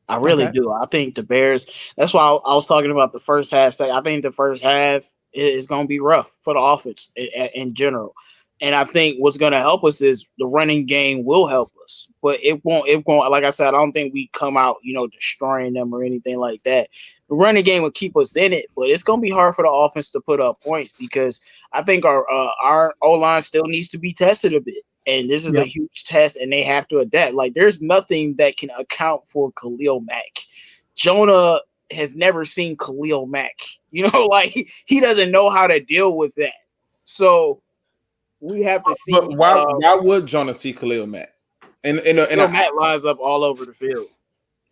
I really do. I think the Bears. That's why I was talking about the first half. I think the first half is going to be rough for the offense in general, and I think what's going to help us is the running game will help us, but it won't. Like I said, I don't think we come out, destroying them or anything like that. The running game will keep us in it, but it's going to be hard for the offense to put up points, because I think our O-line still needs to be tested a bit. And this is a huge test, and they have to adapt. Like, there's nothing that can account for Khalil Mack. Jonah has never seen Khalil Mack. Like, he doesn't know how to deal with that. So we have to see. But why would Jonah see Khalil Mack? And Mack lines up all over the field,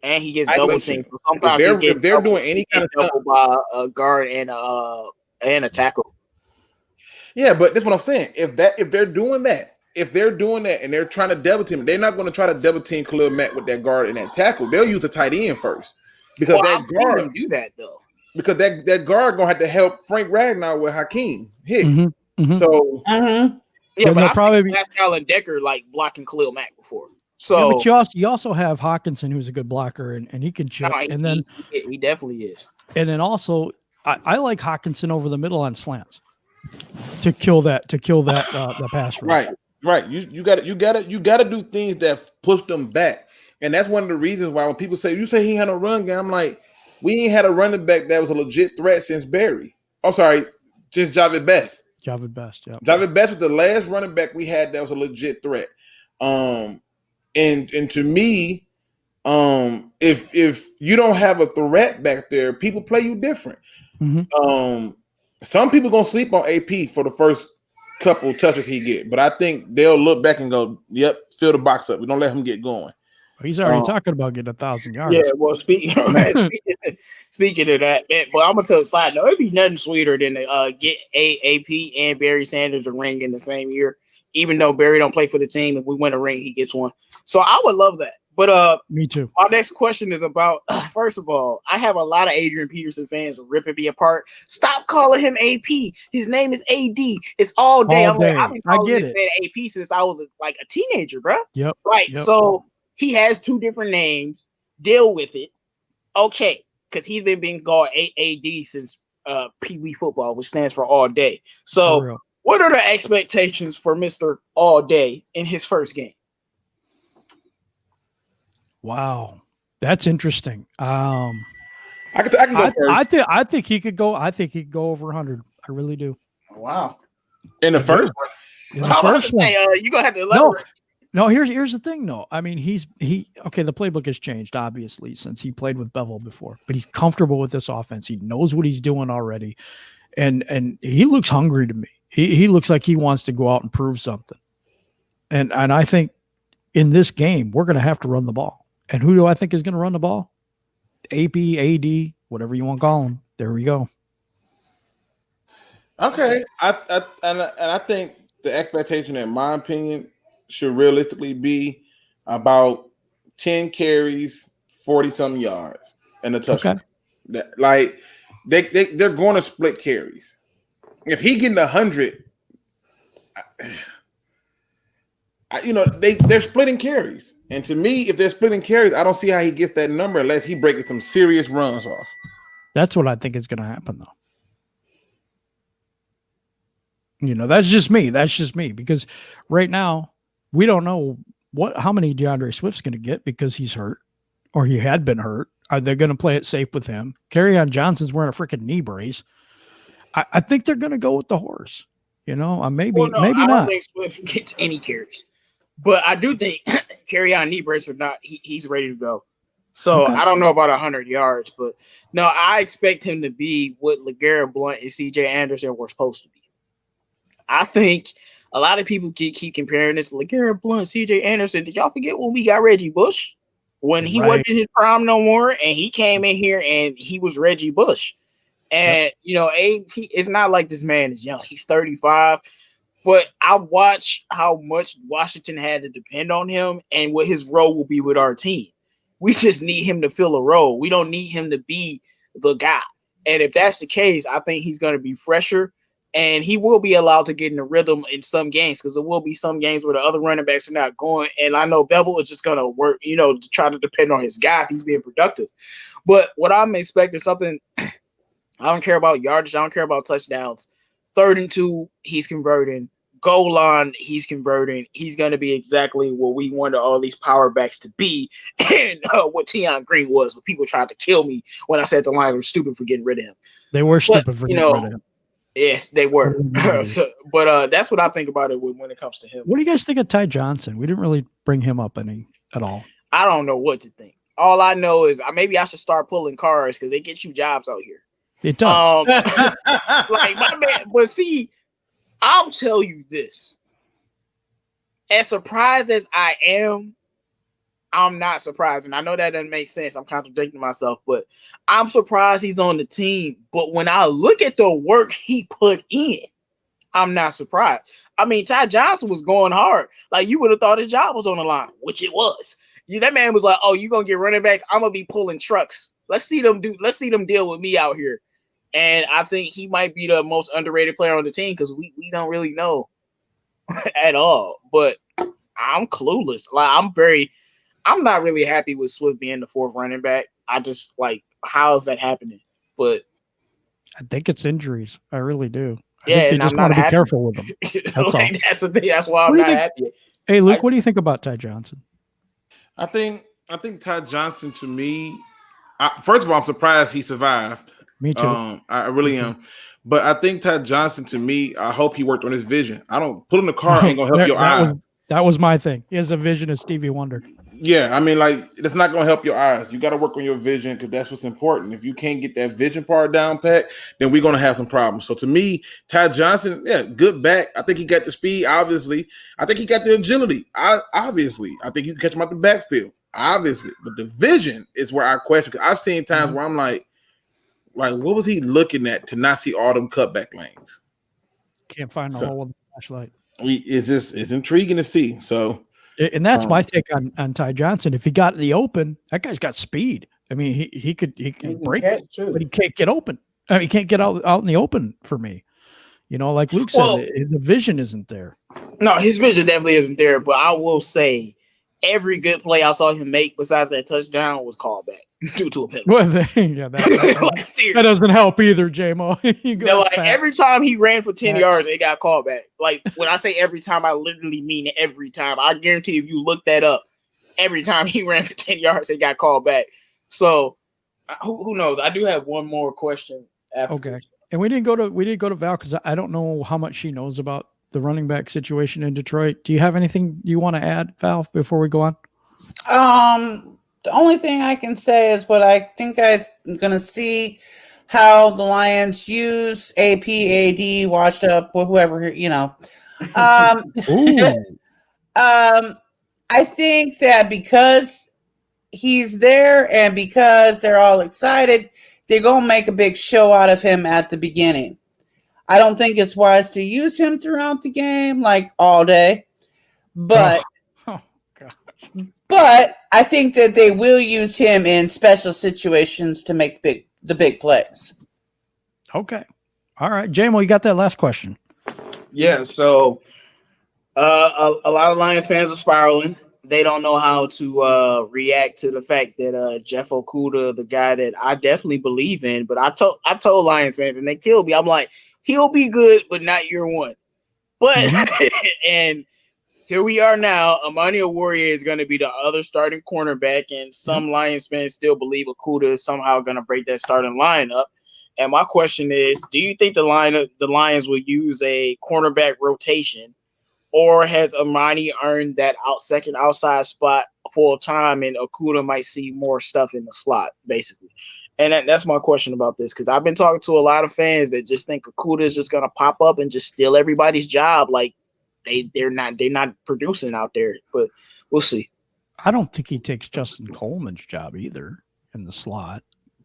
and he gets double teamed. So sometimes if they're doing any kind of stuff by a guard and a tackle. Yeah, but that's what I'm saying. If they're doing that. If they're doing that and they're trying to double team, they're not going to try to double team Khalil Mack with that guard and that tackle. They'll use the tight end first, because that guard do that though. because that guard gonna have to help Frank Ragnar with Hakeem Hicks. Mm-hmm. Mm-hmm. So Yeah, Then but they'll I've probably seen be- Pascal and Decker like blocking Khalil Mack before. yeah, So but you also have Hawkinson, who's a good blocker, and he can chip. no, And then he definitely is. also I like Hawkinson over the middle on slants to kill that the pass rush. Right. You gotta do things that push them back. And that's one of the reasons why when people say he had a run game, I'm like, we ain't had a running back that was a legit threat since Barry. I'm sorry, since Javid Best. Javid Best, yeah. Javid Best was the last running back we had that was a legit threat. And to me, if you don't have a threat back there, people play you different. Mm-hmm. Some people gonna sleep on AP for the first couple touches he get, but I think they'll look back and go, "Yep, fill the box up. We don't let him get going." He's already talking about getting 1,000 yards. Yeah, well, speaking of that, man, but I'm gonna tell you a side note, it'd be nothing sweeter than to get AP and Barry Sanders a ring in the same year. Even though Barry don't play for the team, if we win a ring, he gets one. So I would love that. But me too. My next question is about first of all, I have a lot of Adrian Peterson fans ripping me apart. Stop calling him AP. His name is AD. It's all day. All day. I've been calling I get this man AP since I was like a teenager, bro. Yep. Right. Yep. So he has two different names. Deal with it. Okay. Because he's been being called AD since Pee Wee football, which stands for all day. So what are the expectations for Mr. All Day in his first game? Wow. That's interesting. I can go first. I think he could go. I think he could go over 100. I really do. Wow. In the first one. In the first one. You're gonna have to elaborate. No, here's the thing though. I mean, okay, the playbook has changed, obviously, since he played with Bevel before, but he's comfortable with this offense. He knows what he's doing already. And he looks hungry to me. He looks like he wants to go out and prove something. And I think in this game, we're gonna have to run the ball. And who do I think is going to run the ball? AP, AD, whatever you want to call him. There we go. Okay. I think the expectation, in my opinion, should realistically be about 10 carries, 40-something yards, and a touchdown. Okay. Like they're going to split carries. If he getting 100, they're splitting carries. And to me, if they're splitting carries, I don't see how he gets that number unless he breaks some serious runs off. That's what I think is going to happen, though. That's just me. Because right now, we don't know how many DeAndre Swift's going to get because he's hurt or he had been hurt. Are they going to play it safe with him? Kerryon Johnson's wearing a freaking knee brace. I think they're going to go with the horse. Maybe not. I don't think Swift gets any carries. But I do think Kerryon knee brace or not, he's ready to go. So I don't know about 100 yards, but no, I expect him to be what LeGarrette Blount and CJ Anderson were supposed to be. I think a lot of people keep comparing this to LeGarrette Blount, CJ Anderson. Did y'all forget when we got Reggie Bush? When he wasn't in his prime no more, and he came in here and he was Reggie Bush. And, it's not like this man is young. He's 35. But I watch how much Washington had to depend on him and what his role will be with our team. We just need him to fill a role. We don't need him to be the guy. And if that's the case, I think he's going to be fresher and he will be allowed to get in the rhythm in some games because there will be some games where the other running backs are not going. And I know Bevel is just going to work, to try to depend on his guy if he's being productive. But what I'm expecting something, I don't care about yardage. I don't care about touchdowns. 3rd and 2, he's converting. Goal line, he's converting. He's going to be exactly what we wanted all these power backs to be and what Tion Green was. But people tried to kill me when I said the Lions were stupid for getting rid of him. They were stupid for getting rid of him. Yes, they were. But that's what I think about it when it comes to him. What do you guys think of Ty Johnson? We didn't really bring him up at all. I don't know what to think. All I know is maybe I should start pulling cars because they get you jobs out here. It does. Like my man, but see, I'll tell you this. As surprised as I am, I'm not surprised. And I know that doesn't make sense. I'm contradicting myself, but I'm surprised he's on the team. But when I look at the work he put in, I'm not surprised. I mean, Ty Johnson was going hard. Like you would have thought his job was on the line, which it was. That man was like, "Oh, you gonna get running backs? I'm gonna be pulling trucks. Let's see them deal with me out here." And I think he might be the most underrated player on the team because we don't really know at all. But I'm clueless. I'm not really happy with Swift being the fourth running back. I just how is that happening? But I think it's injuries. I really do. I yeah, think they and just I'm not want to be happy. careful with them. That's the thing. That's why I'm What do you not think? happy. Hey, Luke, what do you think about Ty Johnson? I think Ty Johnson, to me, first of all, I'm surprised he survived. Me too. I really am. But I think Ty Johnson, to me, I hope he worked on his vision. I don't pulling the car ain't gonna help your eyes. That was my thing. He has a vision of Stevie Wonder. Yeah, I mean, it's not gonna help your eyes. You got to work on your vision because that's what's important. If you can't get that vision part down pat, then we're gonna have some problems. So to me, Ty Johnson, yeah, good back. I think he got the speed. Obviously, I think he got the agility. Obviously, I think you can catch him out the backfield. Obviously, but the vision is where I question. Because I've seen times where I'm like, what was he looking at to not see all them cutback lanes? Can't find the hole with the flashlight. It's intriguing to see. So. And that's my take on Ty Johnson. If he got in the open, that guy's got speed. I mean, he could break it, but he can't get open. I mean, he can't get out in the open for me. Like Luke said, the vision isn't there. No, his vision definitely isn't there. But I will say, every good play I saw him make besides that touchdown was called back due to a penalty. Well, that doesn't help either, J-Mo. Every time he ran for 10 yards, it got called back. Like, when I say every time, I literally mean every time. I guarantee if you look that up, every time he ran for 10 yards, it got called back. So, who knows? I do have one more question after. Okay. And we didn't go to Val because I don't know how much she knows about the running back situation in Detroit. Do you have anything you want to add, Val, before we go on? The only thing I can say is what I think I'm going to see how the Lions use AP, AD, washed up, whoever, I think that because he's there and because they're all excited, they're going to make a big show out of him at the beginning. I don't think it's wise to use him throughout the game, like all day, but I think that they will use him in special situations to make the big plays. Okay. All right. J-Mo, you got that last question. Yeah. So a lot of Lions fans are spiraling. They don't know how to react to the fact that Jeff Okudah, the guy that I definitely believe in, but I told Lions fans and they killed me. I'm like, he'll be good, but not year one. But and here we are now. Amani Warrior is going to be the other starting cornerback, and some Lions fans still believe Okudah is somehow going to break that starting lineup. And my question is, do you think the Lions will use a cornerback rotation, or has Amani earned that second outside spot full time, and Okudah might see more stuff in the slot, basically? And that's my question about this, because I've been talking to a lot of fans that just think Okudah is just going to pop up and just steal everybody's job. Like, they're not producing out there, but we'll see. I don't think he takes Justin Coleman's job either in the slot,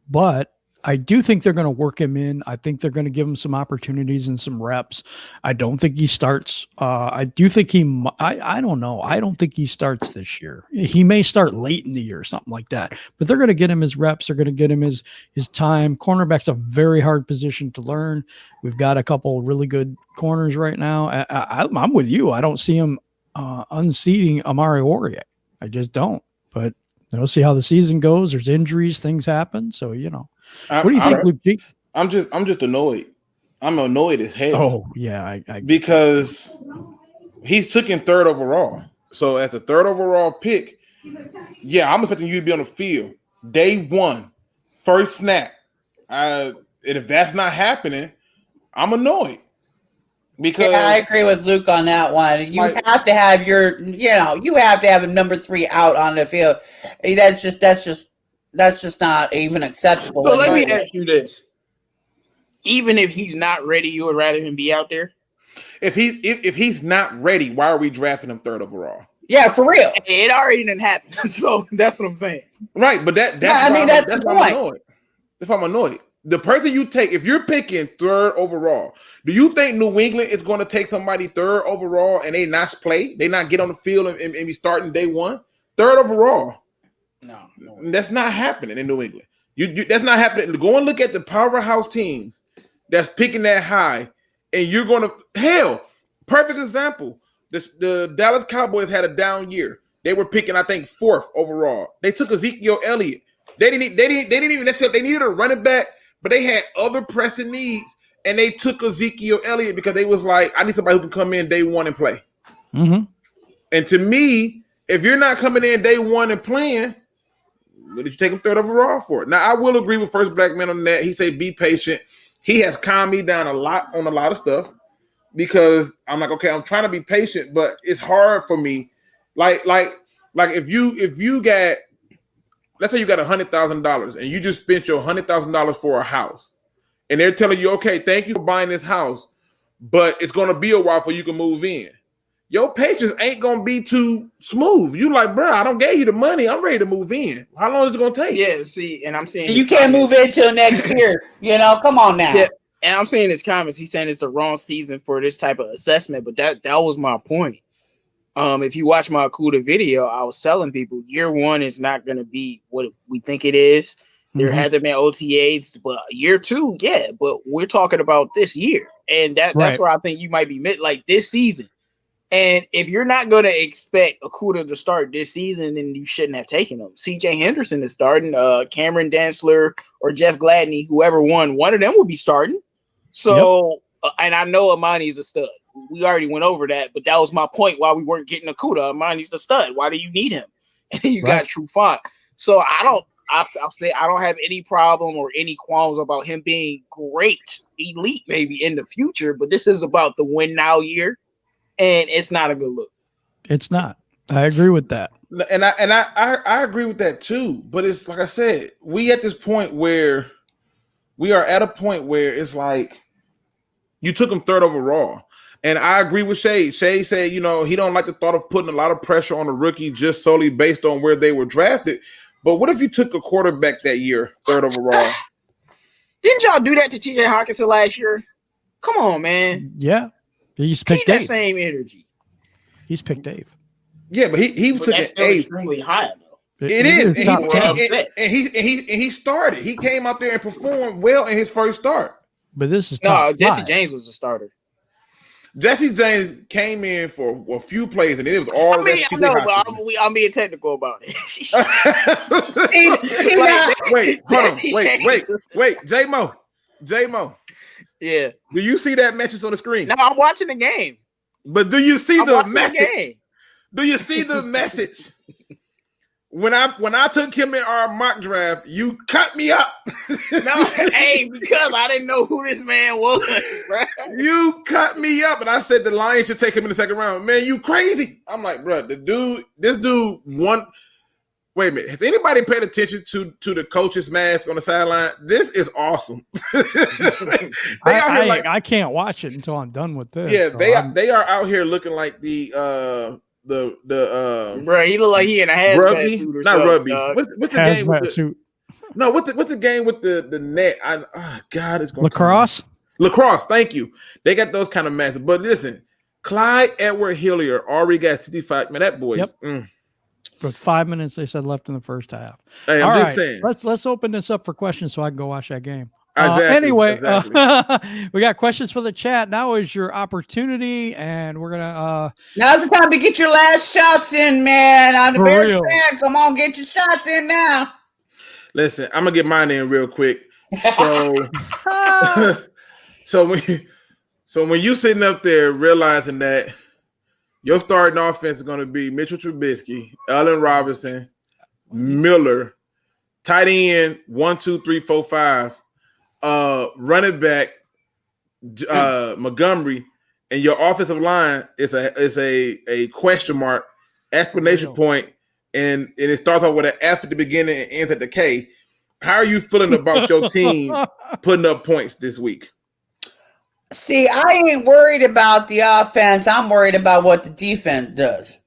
but I do think they're going to work him in. I think they're going to give him some opportunities and some reps. I don't think he starts. I do think I don't know. I don't think he starts this year. He may start late in the year, something like that, but they're going to get him his reps. They're going to get him his time. Cornerback's a very hard position to learn. We've got a couple really good corners right now. I'm with you. I don't see him unseating Amari Warrior. I just don't, but we'll see how the season goes. There's injuries, things happen. So, what do you think, Luke G? I'm just annoyed. I'm annoyed as hell. Oh, yeah. Because he's taken third overall. So as a third overall pick, yeah, I'm expecting you to be on the field day one, first snap. And if that's not happening, I'm annoyed. Because I agree with Luke on that one. You have to have you have to have a number 3 out on the field. That's just not even acceptable. So let me ask you this. Even if he's not ready, you would rather him be out there? If he's not ready, why are we drafting him third overall? Yeah, for real. It already didn't happen. So that's what I'm saying. Right, but that's the point. I'm annoyed. If I'm annoyed. The person you take, if you're picking third overall, do you think New England is going to take somebody third overall and they not play? They not get on the field and be starting day one? Third overall. No. That's not happening in New England. That's not happening. Go and look at the powerhouse teams that's picking that high, and you're going to hell. Perfect example. The Dallas Cowboys had a down year. They were picking, I think, 4th overall. They took Ezekiel Elliott. They didn't even necessarily. They needed a running back, but they had other pressing needs, and they took Ezekiel Elliott because they was like, I need somebody who can come in day one and play. Mm-hmm. And to me, if you're not coming in day one and playing, what did you take him 3rd overall for? Now, I will agree with First Black Man on that. He said, be patient. He has calmed me down a lot on a lot of stuff because I'm like, okay, I'm trying to be patient, but it's hard for me. Like if you got, let's say you got $100,000 and you just spent your $100,000 for a house, and they're telling you, okay, thank you for buying this house, but it's going to be a while before you can move in. Your patience ain't going to be too smooth. You like, bro, I don't gave you the money. I'm ready to move in. How long is it going to take? Yeah, see, and I'm saying You can't move in till next year. Come on now. Yeah, and I'm saying his comments. He's saying it's the wrong season for this type of assessment, but that was my point. If you watch my Akuda video, I was telling people year one is not going to be what we think it is. There hasn't been OTAs, but year 2, yeah. But we're talking about this year, and that's where I think you might be like this season. And if you're not going to expect Akuda to start this season, then you shouldn't have taken him. CJ Henderson is starting. Cameron Dantzler or Jeff Gladney, whoever won, one of them will be starting. So, and I know Amani's a stud. We already went over that, but that was my point why we weren't getting Akuda. Amani's a stud. Why do you need him? And you got Trufant. So I'll say I don't have any problem or any qualms about him being great, elite maybe in the future, but this is about the win now year. And it's not a good look. It's not. I agree with that. And I agree with that too. But it's like I said, we at this point where we are at a point where it's like you took him 3rd overall. And I agree with Shay. Shay said, he don't like the thought of putting a lot of pressure on a rookie just solely based on where they were drafted. But what if you took a quarterback that year, 3rd overall? Didn't y'all do that to TJ Hawkinson last year? Come on, man. Yeah. He's picked Dave. That same energy. He's picked Dave. Yeah, but he took an A. Extremely high though. It is, and he started. He came out there and performed well in his first start. But this is Jesse James was a starter. Jesse James came in for a few plays, and it was all. I know, but I'm being technical about it. Wait, J-Mo. Yeah. Do you see that message on the screen? No, I'm watching the game. But do you see the message? Do you see the message? When I took him in our mock draft, you cut me up. Because I didn't know who this man was, bro. You cut me up, and I said the Lions should take him in the 2nd round. Man, you crazy? I'm like, bro, this dude won. Wait a minute. Has anybody paid attention to the coach's mask on the sideline? This is awesome. I can't watch it until I'm done with this. Yeah, so they are out here looking like the bro, he look like he in a hazmat suit or something. Not rugby. What's the game with the suit? No, what's the game with the net? God, it's going lacrosse. Lacrosse, thank you. They got those kind of masks. But listen, Clyde Edward-Helaire already got 65. Man, that boy's. For 5 minutes, they said left in the first half. Hey, I'm just saying. Let's open this up for questions so I can go watch that game. Exactly, We got questions for the chat. Now is your opportunity, and we're gonna. Now's the time to get your last shots in, man. On the Bears fan, come on, get your shots in now. Listen, I'm gonna get mine in real quick. So, when you sitting up there realizing that your starting offense is going to be Mitchell Trubisky, Allen Robinson, Miller, tight end 1, 2, 3, 4, 5, running back Montgomery, and your offensive line is a question mark, exclamation point, and it starts off with an F at the beginning and ends at the K. How are you feeling about your team putting up points this week? See, I ain't worried about the offense. I'm worried about what the defense does.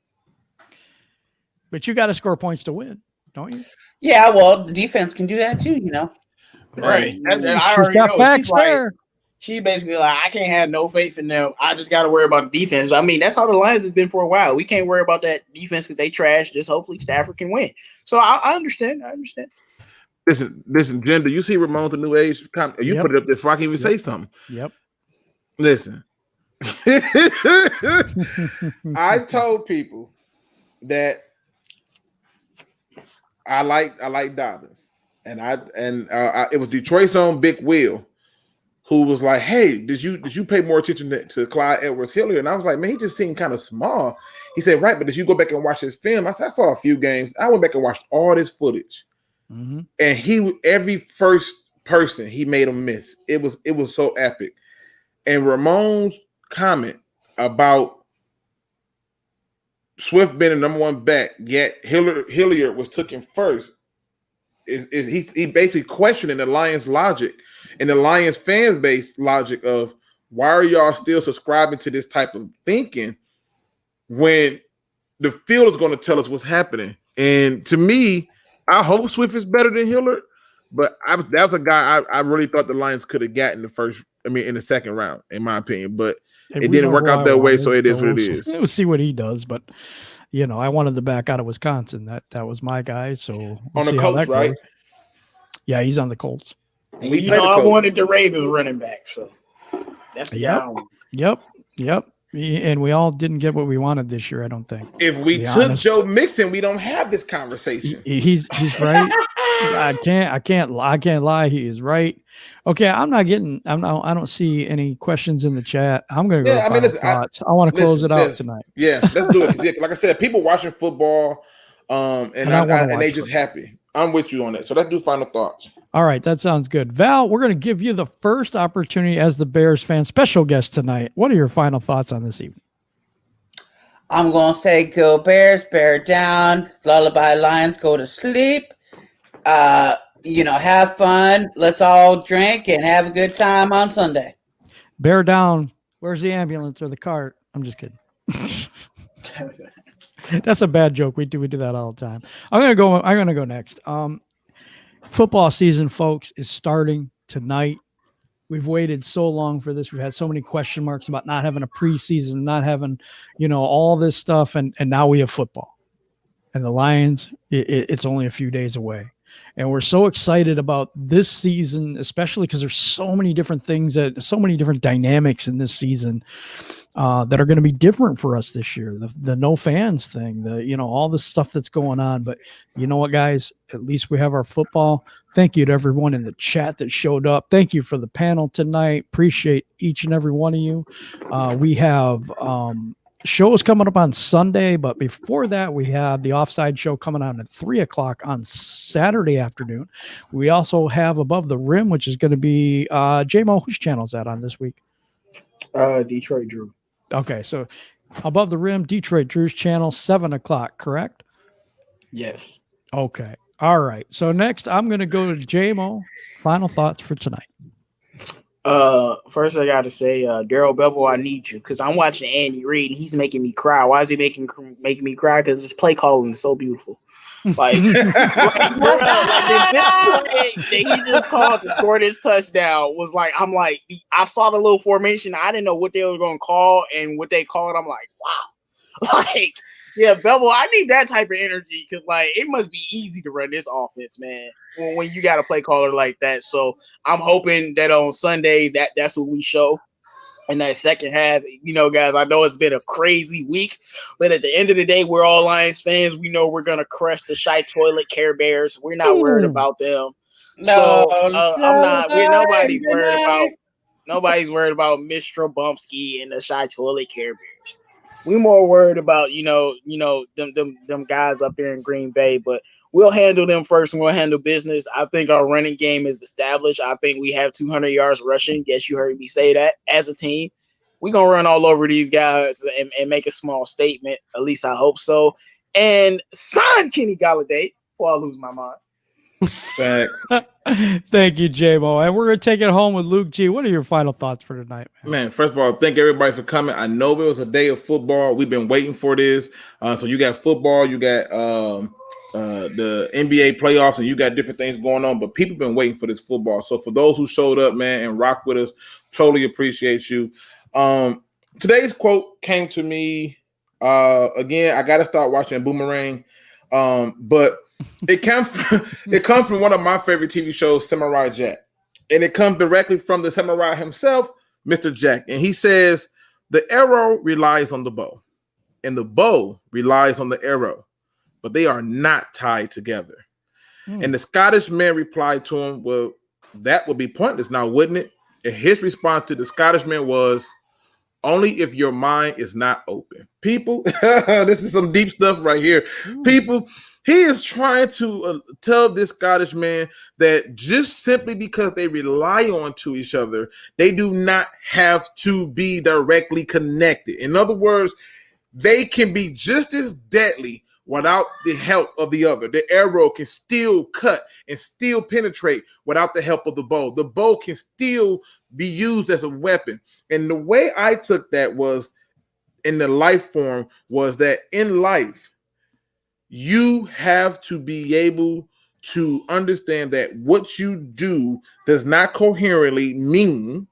But you got to score points to win, don't you? Yeah, well, the defense can do that too, Right. I already got facts there. She basically like, I can't have no faith in them. I just got to worry about the defense. I mean, that's how the Lions has been for a while. We can't worry about that defense because they trash. Just hopefully Stafford can win. So I understand. Listen, Jen, do you see Ramon the New Age? You put it up there before I can even say something. Yep. Listen, I told people that I like Dobbins, and it was Detroit's own Big Will who was like, "Hey, did you pay more attention to Clyde Edwards-Helaire?" And I was like, "Man, he just seemed kind of small." He said, "Right, but did you go back and watch his film?" I said, "I saw a few games. I went back and watched all this footage, and every first person he made him miss. It was so epic." And Ramon's comment about Swift being the number one back, yet Hilliard was taken first, is he basically questioning the Lions' logic and the Lions fans base logic of why are y'all still subscribing to this type of thinking when the field is going to tell us what's happening. And to me, I hope Swift is better than Hilliard, but that was a guy I really thought the Lions could have gotten in the second round, in my opinion, but it didn't work out that way. So it is what it is. We'll see what he does, but I wanted the back out of Wisconsin. That was my guy. So we'll on the Colts, right? Goes. Yeah, he's on the Colts. I wanted the Ravens running back, so that's the guy. Yep. And we all didn't get what we wanted this year, I don't think. If we took Joe Mixon, we don't have this conversation. He's right. I can't lie. He is right. Okay, I don't see any questions in the chat. I'm going to go to final thoughts. I want to close it out tonight. Yeah, let's do it. Like I said, people watching football, and they just happy. I'm with you on that. So let's do final thoughts. All right, that sounds good. Val, we're going to give you the first opportunity as the Bears fan special guest tonight. What are your final thoughts on this evening? I'm going to say go Bears, bear down, lullaby Lions, go to sleep. Have fun. Let's all drink and have a good time on Sunday. Bear down. Where's the ambulance or the cart? I'm just kidding. That's a bad joke. We do that all the time. I'm gonna go next. Football season, folks, is starting tonight. We've waited so long for this. We've had so many question marks about not having a preseason, not having, all this stuff, and now we have football. And the Lions, it's only a few days away. And we're so excited about this season, especially because there's so many different things, so many different dynamics in this season that are going to be different for us this year. The no fans thing, all the stuff that's going on. But you know what, guys? At least we have our football. Thank you to everyone in the chat that showed up. Thank you for the panel tonight. Appreciate each and every one of you. We have shows coming up on Sunday, but before that, we have the Offside Show coming on at 3:00 on Saturday afternoon. We also have Above the Rim, which is going to be J-Mo. Whose channel is that on this week? Detroit Drew. Okay, so Above the Rim, Detroit Drew's channel, 7:00, correct? Yes. Okay. All right. So next, I'm going to go to J-Mo. Final thoughts for tonight. First I got to say, Daryl Bevell, I need you because I'm watching Andy Reid and he's making me cry. Why is he making me cry? Because his play calling is so beautiful. Like, that he just called the shortest touchdown was like, I saw the little formation. I didn't know what they were going to call, and what they called, I'm like, wow. Like, yeah, Bevell, I need that type of energy because, like, it must be easy to run this offense, man, when you got a play caller like that. So I'm hoping that on Sunday that's what we show in that second half. Guys, I know it's been a crazy week, but at the end of the day, we're all Lions fans. We know we're going to crush the Shy Toilet Care Bears. We're not worried about them. Nobody's worried about Mr. Bumpsky and the Shy Toilet Care Bears. We more worried about, them guys up there in Green Bay, but we'll handle them first and we'll handle business. I think our running game is established. I think we have 200 yards rushing. Yes, you heard me say that. As a team, we're going to run all over these guys and make a small statement. At least I hope so. And sign Kenny Galladay before I lose my mind. Thanks. Thank you, J-Mo. And we're going to take it home with Luke G. What are your final thoughts for tonight, man? First of all, thank everybody for coming. I know it was a day of football. We've been waiting for this. So you got football, you got the NBA playoffs, and you got different things going on, but people been waiting for this football. So for those who showed up, man, and rock with us, totally appreciate you. Today's quote came to me again. I got to start watching Boomerang, but it comes from one of my favorite TV shows, Samurai Jack. And it comes directly from the samurai himself, Mr. Jack. And he says, the arrow relies on the bow, and the bow relies on the arrow, but they are not tied together. And the Scottish man replied to him, well, that would be pointless now, wouldn't it? And his response to the Scottish man was, only if your mind is not open. People, this is some deep stuff right here. People, he is trying to tell this Scottish man that just simply because they rely on to each other, they do not have to be directly connected. In other words, they can be just as deadly without the help of the other. The arrow can still cut and still penetrate without the help of the bow. The bow can still be used as a weapon. And the way I took that was in the life form was that in life, you have to be able to understand that what you do does not coherently mean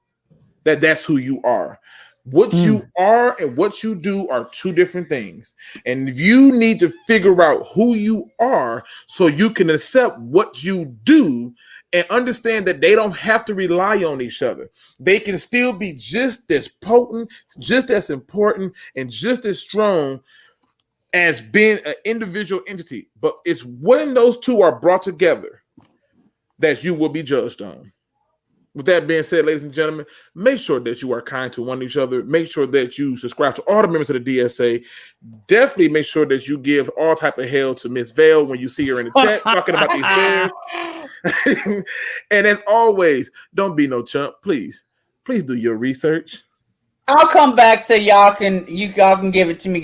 that that's who you are. What you are and what you do are two different things. And you need to figure out who you are so you can accept what you do and understand that they don't have to rely on each other. They can still be just as potent, just as important, and just as strong as being an individual entity. But it's when those two are brought together that you will be judged on. With that being said, ladies and gentlemen, make sure that you are kind to one each other. Make sure that you subscribe to all the members of the DSA. Definitely make sure that you give all type of hell to Miss Vale when you see her in the chat talking about these bears. And as always, don't be no chump. Please do your research. I'll come back so y'all can give it to me.